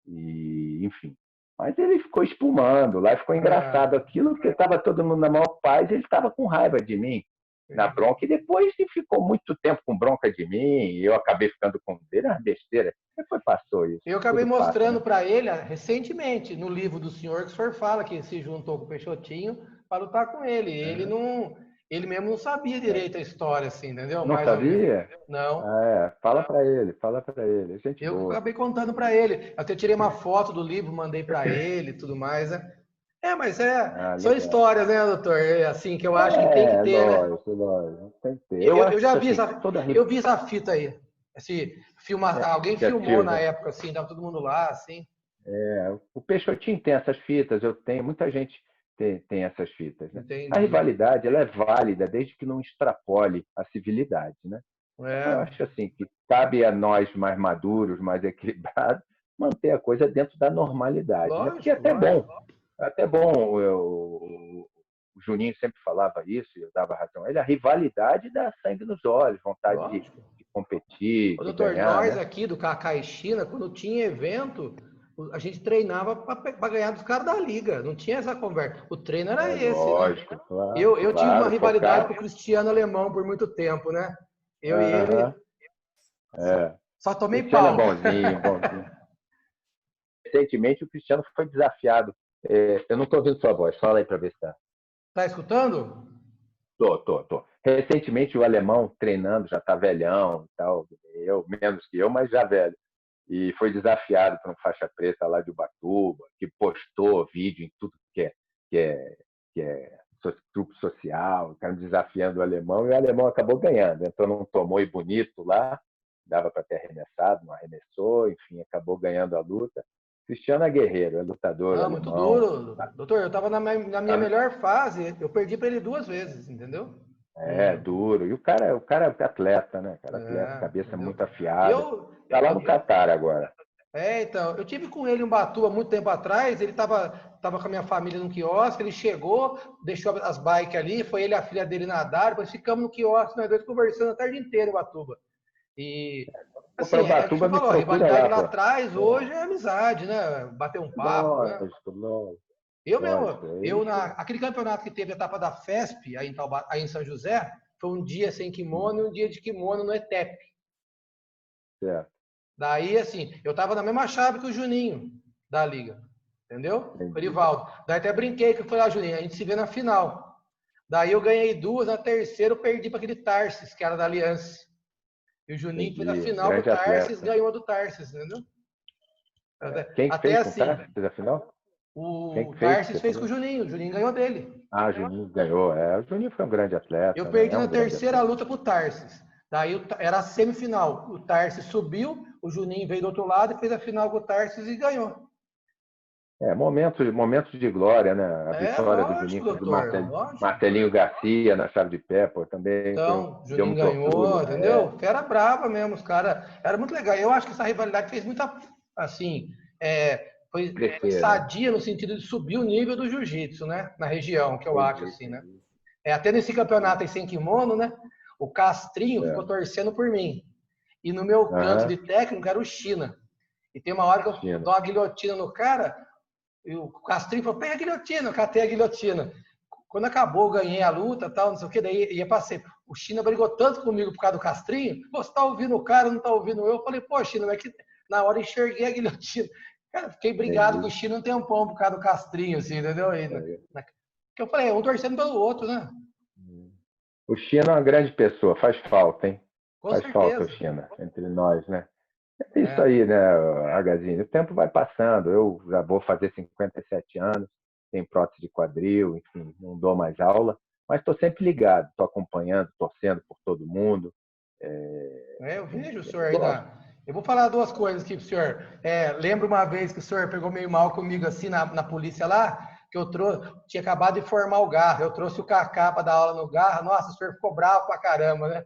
E, enfim. Mas ele ficou espumando, lá ficou engraçado aquilo, porque estava todo mundo na maior paz, ele estava com raiva de mim, na bronca, e depois ele ficou muito tempo com bronca de mim, e eu acabei ficando com ele, era besteira. Depois passou isso. Eu acabei Tudo passa, mostrando né? para ele recentemente, no livro do senhor, que o senhor fala que se juntou com o Peixotinho para lutar com ele. Ele não, ele mesmo não sabia direito a história, assim, entendeu? Não Mais ou menos. sabia? Não. Fala para ele, gente Eu boa. acabei contando para ele. Até tirei uma foto do livro, mandei para ele e tudo mais, né? Mas são Legal. histórias, né, doutor? Assim, que eu acho que tem que ter, né? Lógico, lógico, tem que ter. Eu Eu acho já vi assim, toda eu vi essa fita aí. Alguém já filmou na tive. época, assim, tava todo mundo lá, assim. O Peixotinho tem essas fitas, eu tenho, muita gente tem essas fitas, né? A Entendi. rivalidade, ela é válida desde que não extrapole a civilidade, né? Eu É, acho assim que cabe a nós mais maduros, mais equilibrados, manter a coisa dentro da normalidade, né? Porque lógico, lógico. é até bom, o Juninho sempre falava isso, e eu dava razão a ele, a rivalidade dá sangue nos olhos, vontade Lógico. de competir, Ô, de doutor, ganhar, nós né? aqui do Cacá e China, quando tinha evento, a gente treinava para ganhar dos caras da liga. Não tinha essa conversa. O treino era esse, né? Lógico, claro, Eu tive uma claro, rivalidade com focar. o Cristiano Alemão por muito tempo, né? Eu e ele Aham, só, é. só tomei Cristiano é pau. bonzinho, bonzinho. Recentemente o Cristiano foi desafiado. Eu não estou ouvindo sua voz, fala aí para ver se está. Tá escutando? Tô. Recentemente o alemão treinando, já está velhão e tal, eu, menos que eu, mas já velho. E foi desafiado por um faixa preta lá de Ubatuba, que postou vídeo em tudo que é, que é grupo social, cara desafiando o alemão, e o alemão acabou ganhando. Entrou num tomou e bonito lá, dava para ter arremessado, não arremessou, enfim, acabou ganhando a luta. Cristiano é guerreiro, é lutador Não, muito alemão. duro. Doutor, eu estava na minha melhor fase, eu perdi para ele 2 vezes, entendeu? É duro. E o cara é atleta, né? Cara, atleta, cabeça Entendeu? muito afiada. Eu, Tá lá no Catar agora. então, eu tive com ele em Ubatuba muito tempo atrás, ele tava com a minha família no quiosque, ele chegou, deixou as bikes ali, foi ele e a filha dele nadar, depois ficamos no quiosque, nós dois conversando a tarde inteira em Ubatuba. E, Vou para assim, é o que Ubatuba, você me falou, a procura rivalidade lá, lá pô. atrás, hoje é amizade, né? Bater um papo, né? Lógico, lógico, Eu lógico. mesmo, aquele campeonato que teve a etapa da FESP, aí em São José, foi um dia sem kimono e um dia de kimono no ETEP. Certo, Daí, assim, eu tava na mesma chave que o Juninho da Liga, entendeu? O entendi. Erivaldo. Daí até brinquei que eu falei, Juninho, a gente se vê na final. Daí eu ganhei 2, na terceira eu perdi para aquele Tarsis, que era da Aliança. E o Juninho fez a Entendi. final com o Grande Tarsis, atleta. ganhou do Tarsis, entendeu? Quem que Até fez com o assim, Tarso? Fez a final? Quem o que fez? Tarsis Você fez com o falou? Juninho ganhou dele. Ah, o Juninho ganhou. O Juninho foi um grande Eu atleta, né? perdi É na um grande terceira atleta. luta pro Tarsis. Daí era a semifinal. O Tarsis subiu, o Juninho veio do outro lado e fez a final com o Tarsis e ganhou. Momentos de glória, né? A vitória do Lógico, Juninho sobre o doutor, lógico. Marcelinho Garcia na chave de pé, pô, também Então, deu Juninho muito orgulho. ganhou, entendeu? Fera brava mesmo, os caras. Era muito legal. Eu acho que essa rivalidade fez muita, assim, foi Crescer, né? sadia no sentido de subir o nível do jiu-jitsu, né? Na região, que eu acho, Entendi, assim, né? entendi. Até nesse campeonato aí sem kimono, né? O Castrinho ficou É. torcendo por mim. E no meu canto Aham, de técnico era o China. E tem uma hora que eu China. dou uma guilhotina no cara, e o Castrinho falou, pega a guilhotina, eu catei a guilhotina. Quando acabou, eu ganhei a luta, tal, não sei o que, daí ia passei. O China brigou tanto comigo por causa do Castrinho, você tá ouvindo o cara, não tá ouvindo eu? Eu falei, pô, China, mas que na hora eu enxerguei a guilhotina. Cara, fiquei brigado com o Entendi. China um tempão por causa do Castrinho, assim, entendeu? Que eu falei, um torcendo pelo outro, né? O China é uma grande pessoa, faz falta, hein? Com Faz falta o certeza. China entre nós, né? É isso É. aí, né, Agazinho? O tempo vai passando. Eu já vou fazer 57 anos, tenho prótese de quadril, enfim, não dou mais aula, mas estou sempre ligado, estou acompanhando, torcendo por todo mundo. Eu vejo o senhor Eu aí gosto. na. Eu vou falar 2 coisas aqui pro senhor. Lembro uma vez que o senhor pegou meio mal comigo assim na polícia lá, que eu tinha acabado de formar o Garra. Eu trouxe o Kaká para dar aula no Garra. Nossa, o senhor ficou bravo pra caramba, né?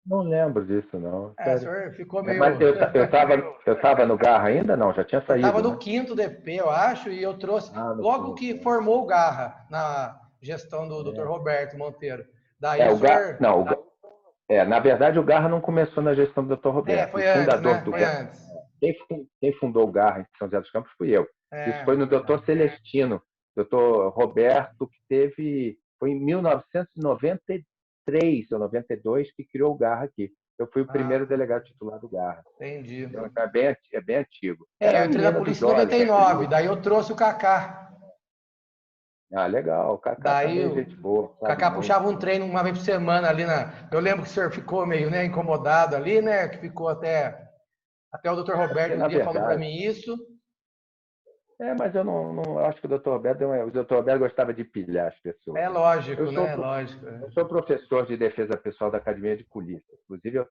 Não lembro disso, não, O sério. senhor ficou Mas meio. eu tava no Garra ainda? Não, já tinha Você estava saído, no né? quinto DP, eu acho, e eu trouxe Ah, no logo quinto. que formou o Garra na gestão do Dr. É, Roberto Monteiro. Daí o o Garra, senhor. não, na verdade o Garra não começou na gestão do Dr. Roberto. O Foi antes, fundador né? do Foi Garra, antes. Quem fundou o Garra em São José dos Campos fui eu. Isso foi no Doutor Celestino, doutor Roberto, que foi em 1993 ou 92 que criou o Garra aqui. Eu fui o primeiro delegado titular do Garra. Entendi. Então, é bem antigo. Eu entrei na polícia em 99, daí eu trouxe o Cacá. Ah, legal. O Cacá também é gente boa. O Cacá puxava um treino uma vez por semana ali na. Eu lembro que o senhor ficou meio, né, incomodado ali, né? Que ficou até o doutor Roberto um dia falou para mim isso. Mas eu não acho que o doutor Roberto gostava de pilhar as pessoas. É lógico, né? Lógico. Eu sou professor de defesa pessoal da Academia de Polícia. Inclusive, eu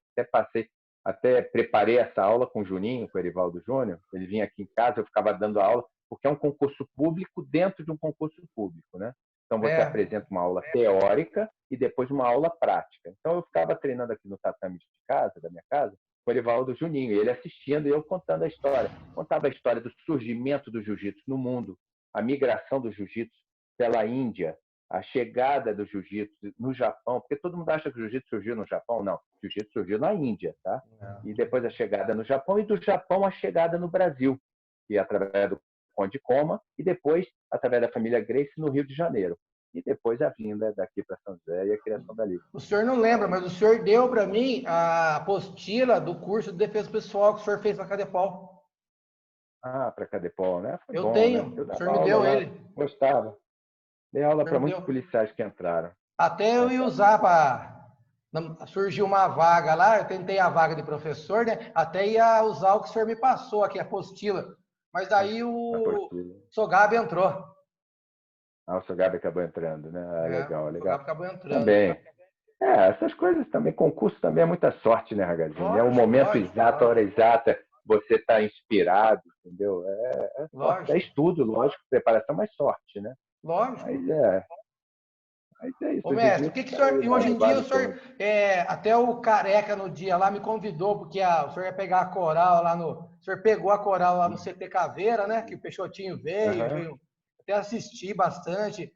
até preparei essa aula com o Juninho, com o Erivaldo Júnior. Ele vinha aqui em casa, eu ficava dando aula, porque é um concurso público dentro de um concurso público, né? Então, você apresenta uma aula teórica e depois uma aula prática. Então, eu ficava treinando aqui no tatame de casa, da minha casa, com o Erivaldo Juninho, e ele assistindo e eu contando a história. Contava a história do surgimento do jiu-jitsu no mundo, a migração do jiu-jitsu pela Índia, a chegada do jiu-jitsu no Japão, porque todo mundo acha que o jiu-jitsu surgiu no Japão. Não, o jiu-jitsu surgiu na Índia, tá? E depois a chegada no Japão, e do Japão a chegada no Brasil, que é através do Conde Coma, e depois através da família Grace no Rio de Janeiro. E depois a vinda daqui para São José e a criação da Liga. O senhor não lembra, mas o senhor deu para mim a apostila do curso de defesa pessoal que o senhor fez na Cadepol. Para Cadepol, né? Foi bom, tenho, né? O senhor me deu ele. Gostava. Dei aula para muitos policiais que entraram. Até eu ia usar para... Surgiu uma vaga lá, eu tentei a vaga de professor, né? Até ia usar o que o senhor me passou aqui, a apostila. Mas daí o Sogab entrou. O Sogab acabou entrando, né? Legal. O Sogab acabou entrando. Também. Essas coisas também, concurso também é muita sorte, né, Ragazinho? É o momento exato, a hora exata, você está inspirado, entendeu? É estudo, lógico, preparação, mas sorte, né? Lógico. Mas é isso. Ô, mestre, o que o senhor... E hoje em dia o senhor... até o Careca no dia lá me convidou, porque o senhor ia pegar a coral lá no... O senhor pegou a coral lá no CT Caveira, né? Que o Peixotinho veio até assisti bastante.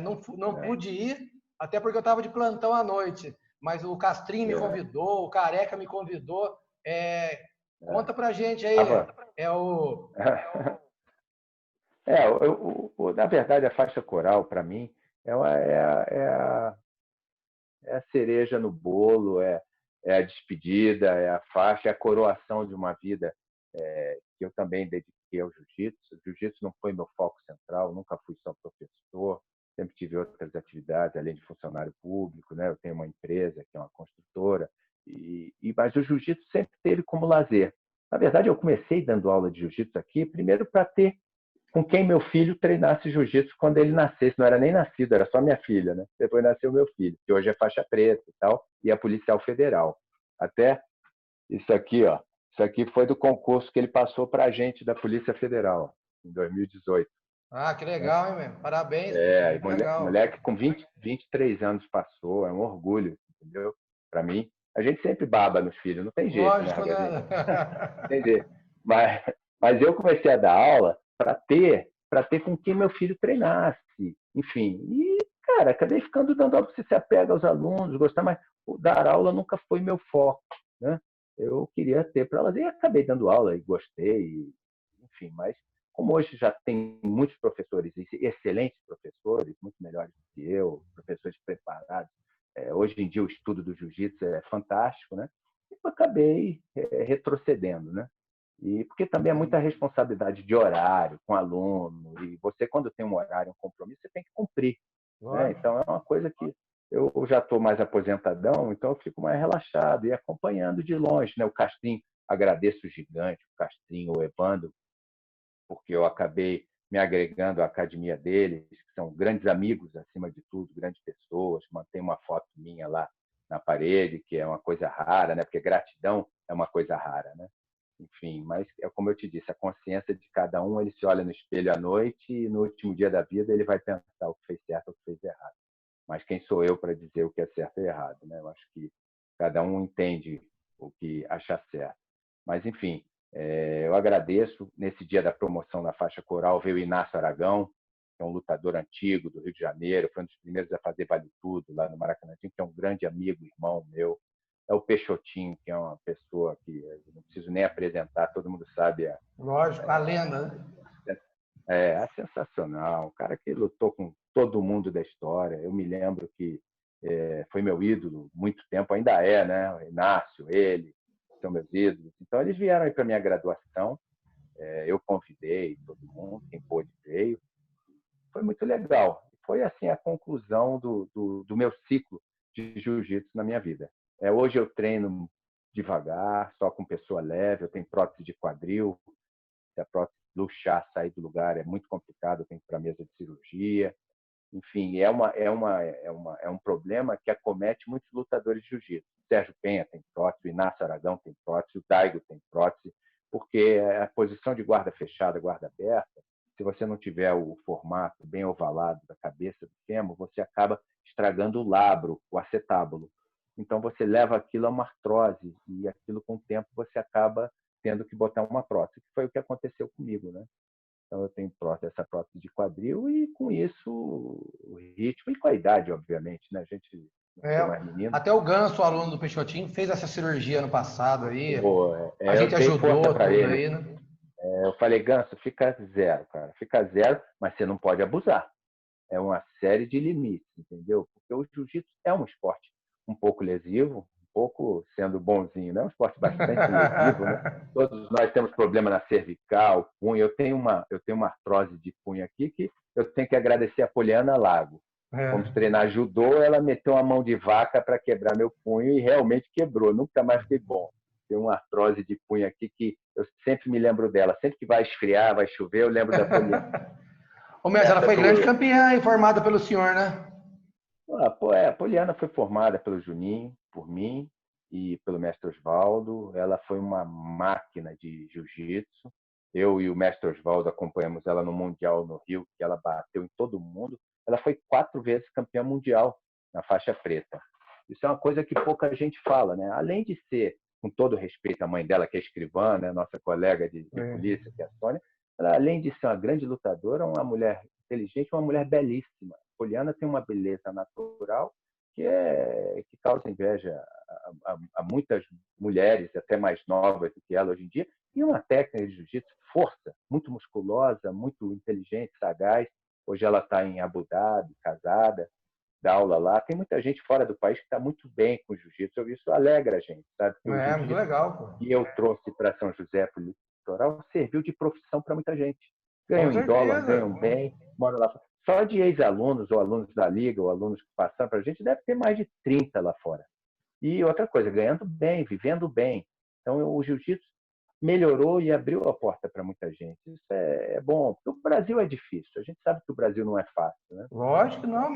Não pude ir, até porque eu estava de plantão à noite. Mas o Castrinho me convidou, o Careca me convidou. Conta pra gente aí. Na verdade, a faixa coral, para mim, é a cereja no bolo, é a despedida, é a faixa, é a coroação de uma vida que eu também dediquei ao jiu-jitsu. O jiu-jitsu não foi meu foco central, nunca fui só professor, sempre tive outras atividades, além de funcionário público, né? Eu tenho uma empresa que é uma construtora, mas o jiu-jitsu sempre teve como lazer. Na verdade, eu comecei dando aula de jiu-jitsu aqui, primeiro para ter com quem meu filho treinasse jiu-jitsu quando ele nascesse. Não era nem nascido, era só minha filha, né? Depois nasceu meu filho, que hoje é faixa preta e tal, e é policial federal. Até isso aqui, ó. Isso aqui foi do concurso que ele passou para a gente da Polícia Federal, em 2018. Que legal, hein, meu? Parabéns. Moleque com 23 anos passou, é um orgulho, entendeu? Para mim. A gente sempre baba nos filhos, não tem jeito, lógico, né? Não tem jeito. Mas eu comecei a dar aula para ter com quem meu filho treinasse, enfim. E, cara, acabei ficando dando aula, você se apega aos alunos, gostar, mas dar aula nunca foi meu foco, né? Eu queria ter para elas e acabei dando aula e gostei, enfim, mas como hoje já tem muitos professores, excelentes professores, muito melhores do que eu, professores preparados, hoje em dia o estudo do jiu-jitsu é fantástico, né? Eu acabei retrocedendo, né? E porque também é muita responsabilidade de horário com aluno, e você, quando tem um horário, um compromisso, você tem que cumprir, né? Então é uma coisa que eu já estou mais aposentadão, então eu fico mais relaxado e acompanhando de longe, né? O Castrinho, agradeço o gigante, o Castrinho, o Evandro, porque eu acabei me agregando à academia deles, que são grandes amigos, acima de tudo, grandes pessoas. Mantém uma foto minha lá na parede, que é uma coisa rara, né? Porque gratidão é uma coisa rara, né? Enfim, mas é como eu te disse, a consciência de cada um, ele se olha no espelho à noite e no último dia da vida ele vai pensar o que fez certo ou o que fez errado. Mas quem sou eu para dizer o que é certo e errado, né? Eu acho que cada um entende o que acha certo. Mas, enfim, eu agradeço. Nesse dia da promoção na faixa coral veio o Inácio Aragão, que é um lutador antigo do Rio de Janeiro, foi um dos primeiros a fazer Vale Tudo lá no Maracanã, que é um grande amigo, irmão meu. é o Peixotinho, que é uma pessoa que eu não preciso nem apresentar, todo mundo sabe. Lógico, a lenda, né? É sensacional, um cara que lutou com todo mundo da história. Eu me lembro que foi meu ídolo muito tempo, ainda é, né? O Inácio, ele, são meus ídolos. Então, eles vieram aí para minha graduação, eu convidei todo mundo, quem pôde veio. Foi muito legal. Foi assim a conclusão do meu ciclo de jiu-jitsu na minha vida. Hoje eu treino devagar, só com pessoa leve, eu tenho prótese de quadril, se a prótese luxar, sair do lugar é muito complicado, eu tenho que ir para a mesa de cirurgia. Enfim, é um problema que acomete muitos lutadores de jiu-jitsu. Sérgio Penha tem prótese, o Inácio Aragão tem prótese, o Daigo tem prótese, porque a posição de guarda fechada, guarda aberta, se você não tiver o formato bem ovalado da cabeça do fêmur, você acaba estragando o labro, o acetábulo. Então, você leva aquilo a uma artrose e aquilo, com o tempo, você acaba tendo que botar uma prótese, que foi o que aconteceu comigo, né? Então, eu tenho essa prótese de quadril e, com isso, o ritmo e com a idade, obviamente, né? A gente não sou mais menino. Até o Ganso, o aluno do Peixotinho, fez essa cirurgia ano passado aí. A Eu gente dei força ajudou para tudo ele. aí, né? Eu falei, Ganso, fica zero, cara. Fica zero, mas você não pode abusar. É uma série de limites, entendeu? Porque o jiu-jitsu é um esporte um pouco lesivo, um pouco sendo bonzinho, né? É um esporte bastante lesivo, né? Todos nós temos problema na cervical, punho. Eu tenho uma artrose de punho aqui que eu tenho que agradecer a Poliana Lago. Fomos treinar judô, ela meteu uma mão de vaca para quebrar meu punho e realmente quebrou. Nunca mais fiquei bom. Tenho uma artrose de punho aqui que eu sempre me lembro dela. Sempre que vai esfriar, vai chover, eu lembro da Poliana. Ô, mestre, ela foi grande campeã e formada pelo senhor, né? A Poliana foi formada pelo Juninho, por mim e pelo mestre Osvaldo. Ela foi uma máquina de jiu-jitsu. Eu e o mestre Osvaldo acompanhamos ela no Mundial no Rio, que ela bateu em todo mundo. Ela foi 4 vezes campeã mundial na faixa preta. Isso é uma coisa que pouca gente fala, né? Além de ser, com todo respeito à mãe dela, que é escrivã, né? Nossa colega de polícia, que é a Sônia, ela, além de ser uma grande lutadora, uma mulher inteligente, uma mulher belíssima. Poliana tem uma beleza natural que causa inveja a muitas mulheres, até mais novas do que ela hoje em dia, e uma técnica de jiu-jitsu, força, muito musculosa, muito inteligente, sagaz. Hoje ela está em Abu Dhabi, casada, dá aula lá. Tem muita gente fora do país que está muito bem com o jiu-jitsu. Isso alegra a gente, sabe? Porque o Muito jiu-jitsu legal, pô. que eu trouxe para São José, para o litoral, serviu de profissão para muita gente. Com Ganham em dólar, certeza. ganham bem, moram lá. Só de ex-alunos, ou alunos da Liga, ou alunos que passaram para a gente, deve ter mais de 30 lá fora. E outra coisa, ganhando bem, vivendo bem. Então, o jiu-jitsu melhorou e abriu a porta para muita gente. Isso é bom, porque o Brasil é difícil. A gente sabe que o Brasil não é fácil, né? Lógico que não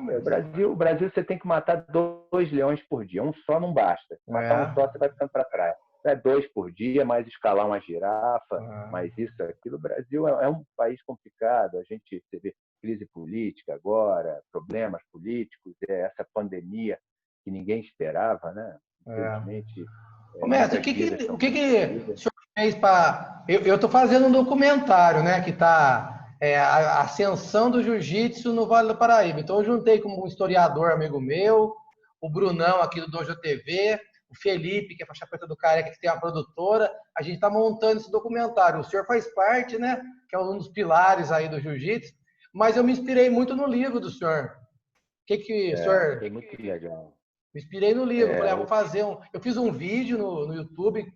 mesmo. O Brasil você tem que matar 2 leões por dia. Um só não basta. Matar um só, você vai ficando para trás. 2 por dia, mais escalar uma girafa, mais isso, aquilo. O Brasil é um país complicado. A gente vê crise política agora, problemas políticos, essa pandemia que ninguém esperava, né? Infelizmente, Ô, mestre, muitas vidas o são que o perdidas. senhor fez para... Eu estou fazendo um documentário, né, que está a ascensão do jiu-jitsu no Vale do Paraíba. Então, eu juntei com um historiador amigo meu, o Brunão aqui do Dojo TV, o Felipe, que é faixa preta do Careca, que tem uma produtora. A gente está montando esse documentário. O senhor faz parte, né, que é um dos pilares aí do jiu-jitsu, mas eu me inspirei muito no livro do senhor. O que o senhor... Foi muito legal. Me inspirei no livro. Falei, vou fazer um. Eu fiz um vídeo no YouTube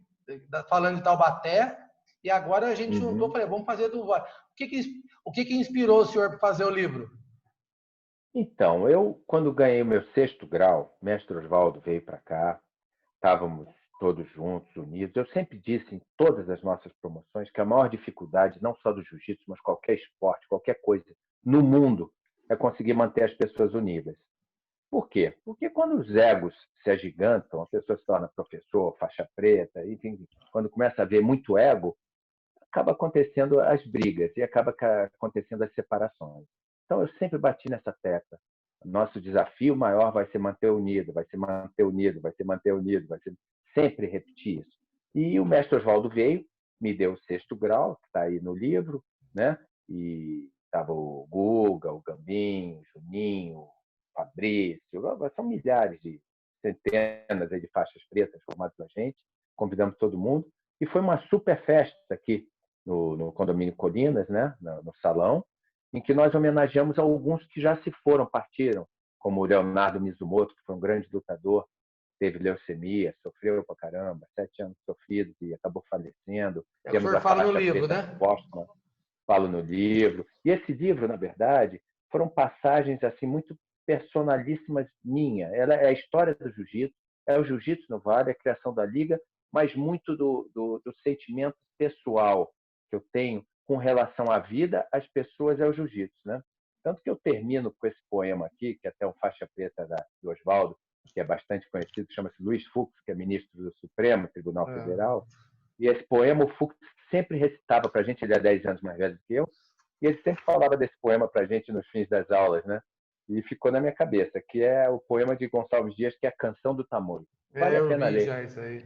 falando de Taubaté, e agora a gente juntou. Falei, vamos fazer do. O que inspirou o senhor para fazer o livro? Então, eu, quando ganhei o meu 6º grau, mestre Osvaldo veio para cá, estávamos todos juntos, unidos. Eu sempre disse em todas as nossas promoções que a maior dificuldade, não só do jiu-jitsu, mas qualquer esporte, qualquer coisa no mundo, é conseguir manter as pessoas unidas. Por quê? Porque quando os egos se agigantam, a pessoa se torna professor, faixa preta, enfim, quando começa a haver muito ego, acaba acontecendo as brigas e acaba acontecendo as separações. Então, eu sempre bati nessa tecla. Nosso desafio maior vai ser manter unido, vai ser manter unido, vai ser manter unido, vai ser sempre repetir isso. E o mestre Osvaldo veio, me deu o 6º grau, que está aí no livro, né? E estava o Guga, o Gambinho, o Juninho, o Fabrício, são milhares de centenas de faixas pretas formadas pela gente, convidamos todo mundo, e foi uma super festa aqui no condomínio Colinas, né, no salão, em que nós homenageamos alguns que já se foram, partiram, como o Leonardo Mizumoto, que foi um grande lutador, teve leucemia, sofreu pra caramba, 7 anos sofridos e acabou falecendo. É o que o senhor fala no livro, né? Póstuma, falo no livro. E esse livro, na verdade, foram passagens assim muito personalíssimas minha. Ela é a história do jiu-jitsu, é o jiu-jitsu no Vale, a criação da liga, mas muito do sentimento pessoal que eu tenho com relação à vida, às pessoas e ao jiu-jitsu, né? Tanto que eu termino com esse poema aqui, que é até um faixa preta do Oswaldo, que é bastante conhecido, chama-se Luiz Fux, que é ministro do Supremo Tribunal Federal. E esse poema o Fux sempre recitava para a gente, ele é 10 anos mais velho do que eu, e ele sempre falava desse poema para a gente nos fins das aulas, né? E ficou na minha cabeça, que é o poema de Gonçalves Dias, que é a Canção do Tamoio. Vale a pena ler. Já isso aí.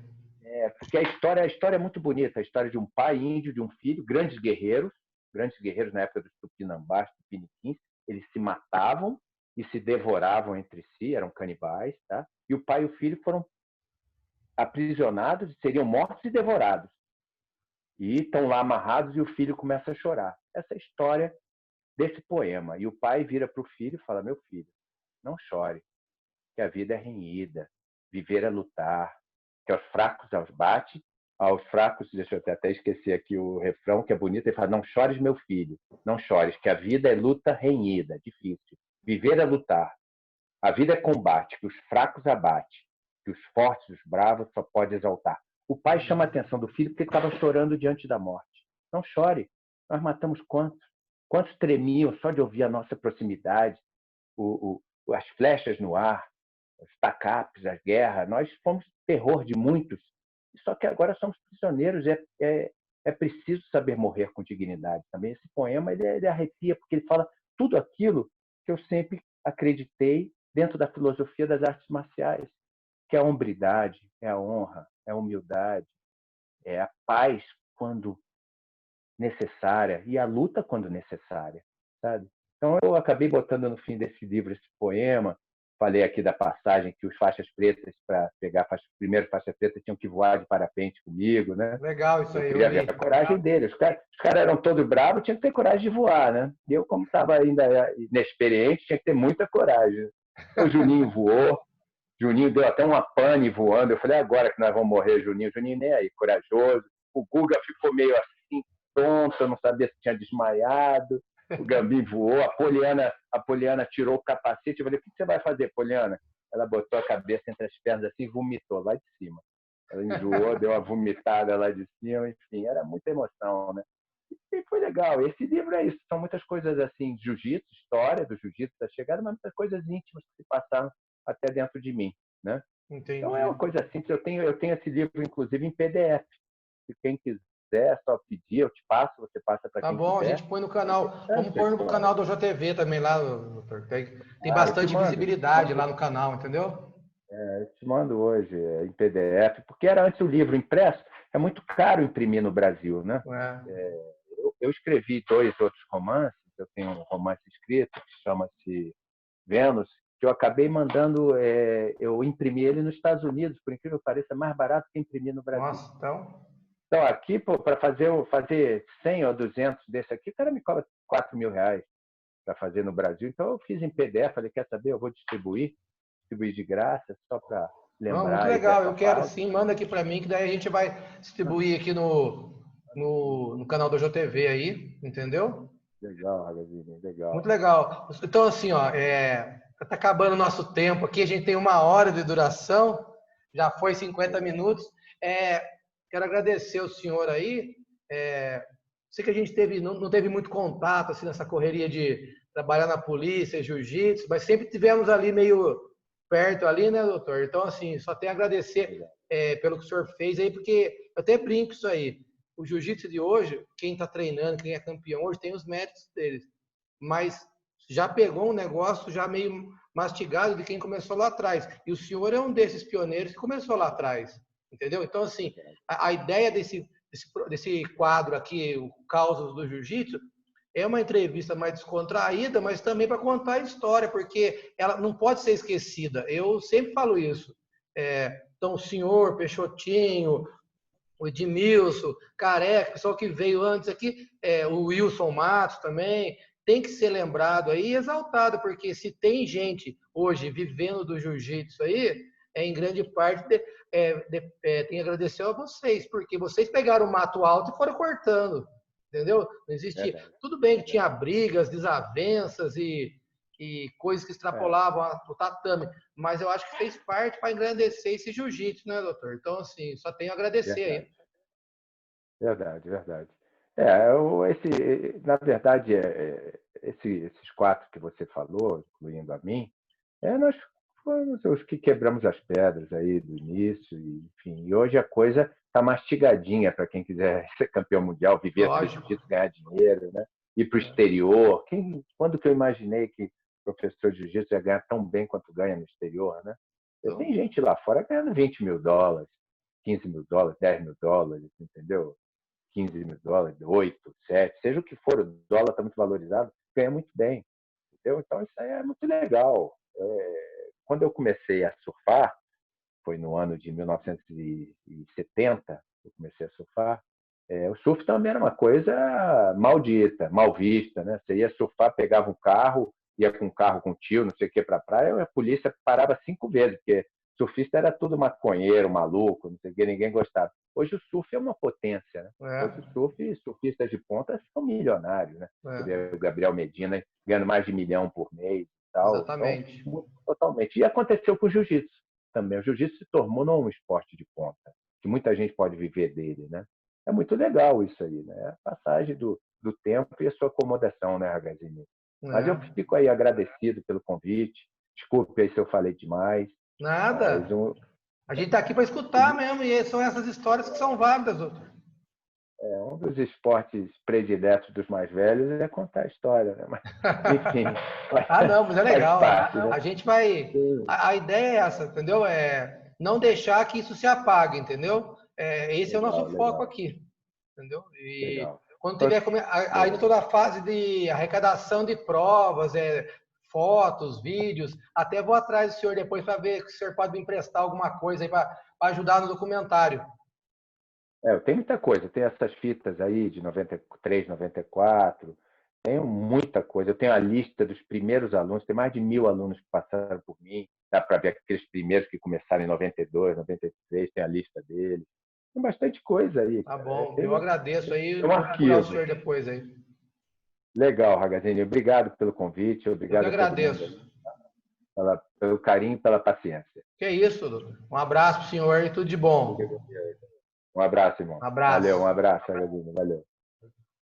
Porque a história é muito bonita, a história de um pai índio, de um filho, grandes guerreiros na época dos Tupinambás, Tupiniquins, eles se matavam e se devoravam entre si, eram canibais, tá? E o pai e o filho foram aprisionados, seriam mortos e devorados. E estão lá amarrados e o filho começa a chorar. Essa é a história desse poema. E o pai vira para o filho e fala: meu filho, não chore, que a vida é renhida, viver é lutar, que aos fracos aos bate, aos fracos, deixa eu até esquecer aqui o refrão, que é bonito, ele fala: não chores, meu filho, não chores, que a vida é luta renhida, difícil. Viver é lutar. A vida é combate, que os fracos abate, que os fortes, os bravos, só pode exaltar. O pai chama a atenção do filho porque ele estava chorando diante da morte. Não chore, nós matamos quantos? Quantos tremiam só de ouvir a nossa proximidade, as flechas no ar, os tacapes, as guerras. Nós fomos terror de muitos. Só que agora somos prisioneiros. É preciso saber morrer com dignidade também. Esse poema ele arrepia, porque ele fala tudo aquilo que eu sempre acreditei dentro da filosofia das artes marciais, que é a hombridade, é a honra, é a humildade, é a paz quando necessária e a luta quando necessária, sabe? Então eu acabei botando no fim desse livro esse poema. Falei aqui da passagem que os faixas pretas, para pegar a primeira faixa preta, tinham que voar de parapente comigo, né? Legal isso aí. Eu queria ver a coragem deles. Os caras eram todos bravos, tinha que ter coragem de voar, né? E eu, como estava ainda inexperiente, tinha que ter muita coragem. O Juninho voou, Juninho deu até uma pane voando. Eu falei: agora que nós vamos morrer, Juninho. Juninho nem aí, corajoso. O Guga ficou meio assim, tonto, não sabia se tinha desmaiado. O Gambim voou, a Poliana tirou o capacete. Eu falei: o que você vai fazer, Poliana? Ela botou a cabeça entre as pernas assim e vomitou lá de cima. Ela enjoou, deu uma vomitada lá de cima, enfim, era muita emoção, né? E foi legal. Esse livro é isso, são muitas coisas assim, jiu-jitsu, história do jiu-jitsu da chegada, mas muitas coisas íntimas que se passaram até dentro de mim, né? Entendi. Então é uma coisa simples. Eu tenho esse livro, inclusive, em PDF. Se quem quiser, é só pedir, eu te passo, você passa para quem quiser. Tá bom, a gente põe no canal. Vamos pôr no canal do JTV também lá, doutor. Tem bastante visibilidade lá no canal, entendeu? Eu te mando hoje em PDF, porque era antes o livro impresso, é muito caro imprimir no Brasil, né? Eu escrevi 2 outros romances. Eu tenho um romance escrito que chama-se Vênus, que eu acabei mandando, eu imprimi ele nos Estados Unidos, por incrível que pareça, é mais barato que imprimir no Brasil. Nossa, então aqui, para fazer 100 ou 200 desse aqui, o cara me cobra R$4.000 para fazer no Brasil. Então eu fiz em PDF, falei: quer saber, eu vou distribuir de graça, só para lembrar. Não, muito legal, eu quero sim, manda aqui para mim, que daí a gente vai distribuir aqui no canal do JTV aí, entendeu? Legal, Ragazinho, legal. Muito legal. Então, assim, ó, tá acabando o nosso tempo aqui, a gente tem 1 hora de duração, já foi 50 minutos. Quero agradecer o senhor aí. Sei que a gente não teve muito contato assim, nessa correria de trabalhar na polícia, jiu-jitsu, mas sempre tivemos ali meio perto ali, né, doutor? Então, assim, só tenho a agradecer pelo que o senhor fez aí, porque eu até brinco isso aí. O jiu-jitsu de hoje, quem está treinando, quem é campeão hoje, tem os méritos deles. Mas já pegou um negócio já meio mastigado de quem começou lá atrás. E o senhor é um desses pioneiros que começou lá atrás. Entendeu? Então, assim, a ideia desse quadro aqui, o Causos do Jiu-Jitsu, é uma entrevista mais descontraída, mas também para contar a história, porque ela não pode ser esquecida. Eu sempre falo isso. Então, o senhor, Peixotinho, o Edmilson, Careca, pessoal que veio antes aqui, o Wilson Matos também, tem que ser lembrado aí e exaltado, porque se tem gente hoje vivendo do jiu-jitsu aí, em grande parte tem que agradecer a vocês, porque vocês pegaram o mato alto e foram cortando, entendeu? Não existia. Verdade, Tudo bem que tinha verdade. brigas, desavenças e coisas que É, extrapolavam o tatame, mas eu acho que fez parte para engrandecer esse jiu-jitsu, né, doutor? Então, assim, só tenho a agradecer aí. verdade, verdade, verdade. Na verdade, esses quatro que você falou, incluindo a mim, nós fomos os que quebramos as pedras aí do início, e, enfim. E hoje a coisa está mastigadinha para quem quiser ser campeão mundial, viver do Lógico. jiu-jitsu, ganhar dinheiro, né? Ir para o exterior. Quando que eu imaginei que professor de jiu-jitsu ia ganhar tão bem quanto ganha no exterior, né? Então, Tem gente lá fora ganhando $20.000, $15.000, $10.000, entendeu? $15.000, 8, 7, seja o que for, o dólar está muito valorizado, ganha muito bem, entendeu? Então isso aí é muito legal. Quando eu comecei a surfar, foi no ano de 1970, eu comecei a surfar, o surf também era uma coisa maldita, mal vista, né? Você ia surfar, pegava um carro, ia com um carro com tio, não sei o que, para a praia, a polícia parava 5 vezes, porque surfista era tudo maconheiro, maluco, não sei o que, ninguém gostava. Hoje o surf é uma potência, né? Hoje o surfistas de ponta são milionários, né? Você vê o Gabriel Medina ganhando mais de 1 milhão por mês e tal. Então, exatamente. totalmente. E aconteceu com o jiu-jitsu também. O jiu-jitsu se tornou não um esporte de ponta, que muita gente pode viver dele, né? É muito legal isso aí, né? A passagem do tempo e a sua acomodação, né, Ragazini? Mas eu É. fico aí agradecido pelo convite. Desculpe aí se eu falei demais, mas Nada. A gente está aqui para escutar mesmo, e são essas histórias que são válidas, doutor. um dos esportes prediletos dos mais velhos é contar a história, né? Mas, enfim, Ah, não, mas é faz legal. parte, né? A gente vai. A ideia é essa, entendeu? É não deixar que isso se apague, entendeu? Esse é o nosso Legal, foco legal, aqui, entendeu? E legal. quando tiver ainda toda a fase de arrecadação de provas, fotos, vídeos, até vou atrás do senhor depois para ver se o senhor pode me emprestar alguma coisa aí para ajudar no documentário. Eu tenho muita coisa. Tem essas fitas aí de 93, 94. Tenho muita coisa. Eu tenho a lista dos primeiros alunos. Tem mais de 1.000 alunos que passaram por mim. Dá para ver aqueles primeiros que começaram em 92, 93. Tem a lista deles. Tem bastante coisa aí, Tá cara. bom, eu agradeço aí, É um vou procurar o arquivo. senhor depois aí. Legal, Ragazini. Obrigado pelo convite. Eu que Obrigado a todo mundo agradeço. aí pelo carinho e pela paciência. Que é isso, doutor. Um abraço pro senhor e tudo de bom. Um abraço, irmão. Um Valeu, um abraço. abraço, Ragazini. Valeu.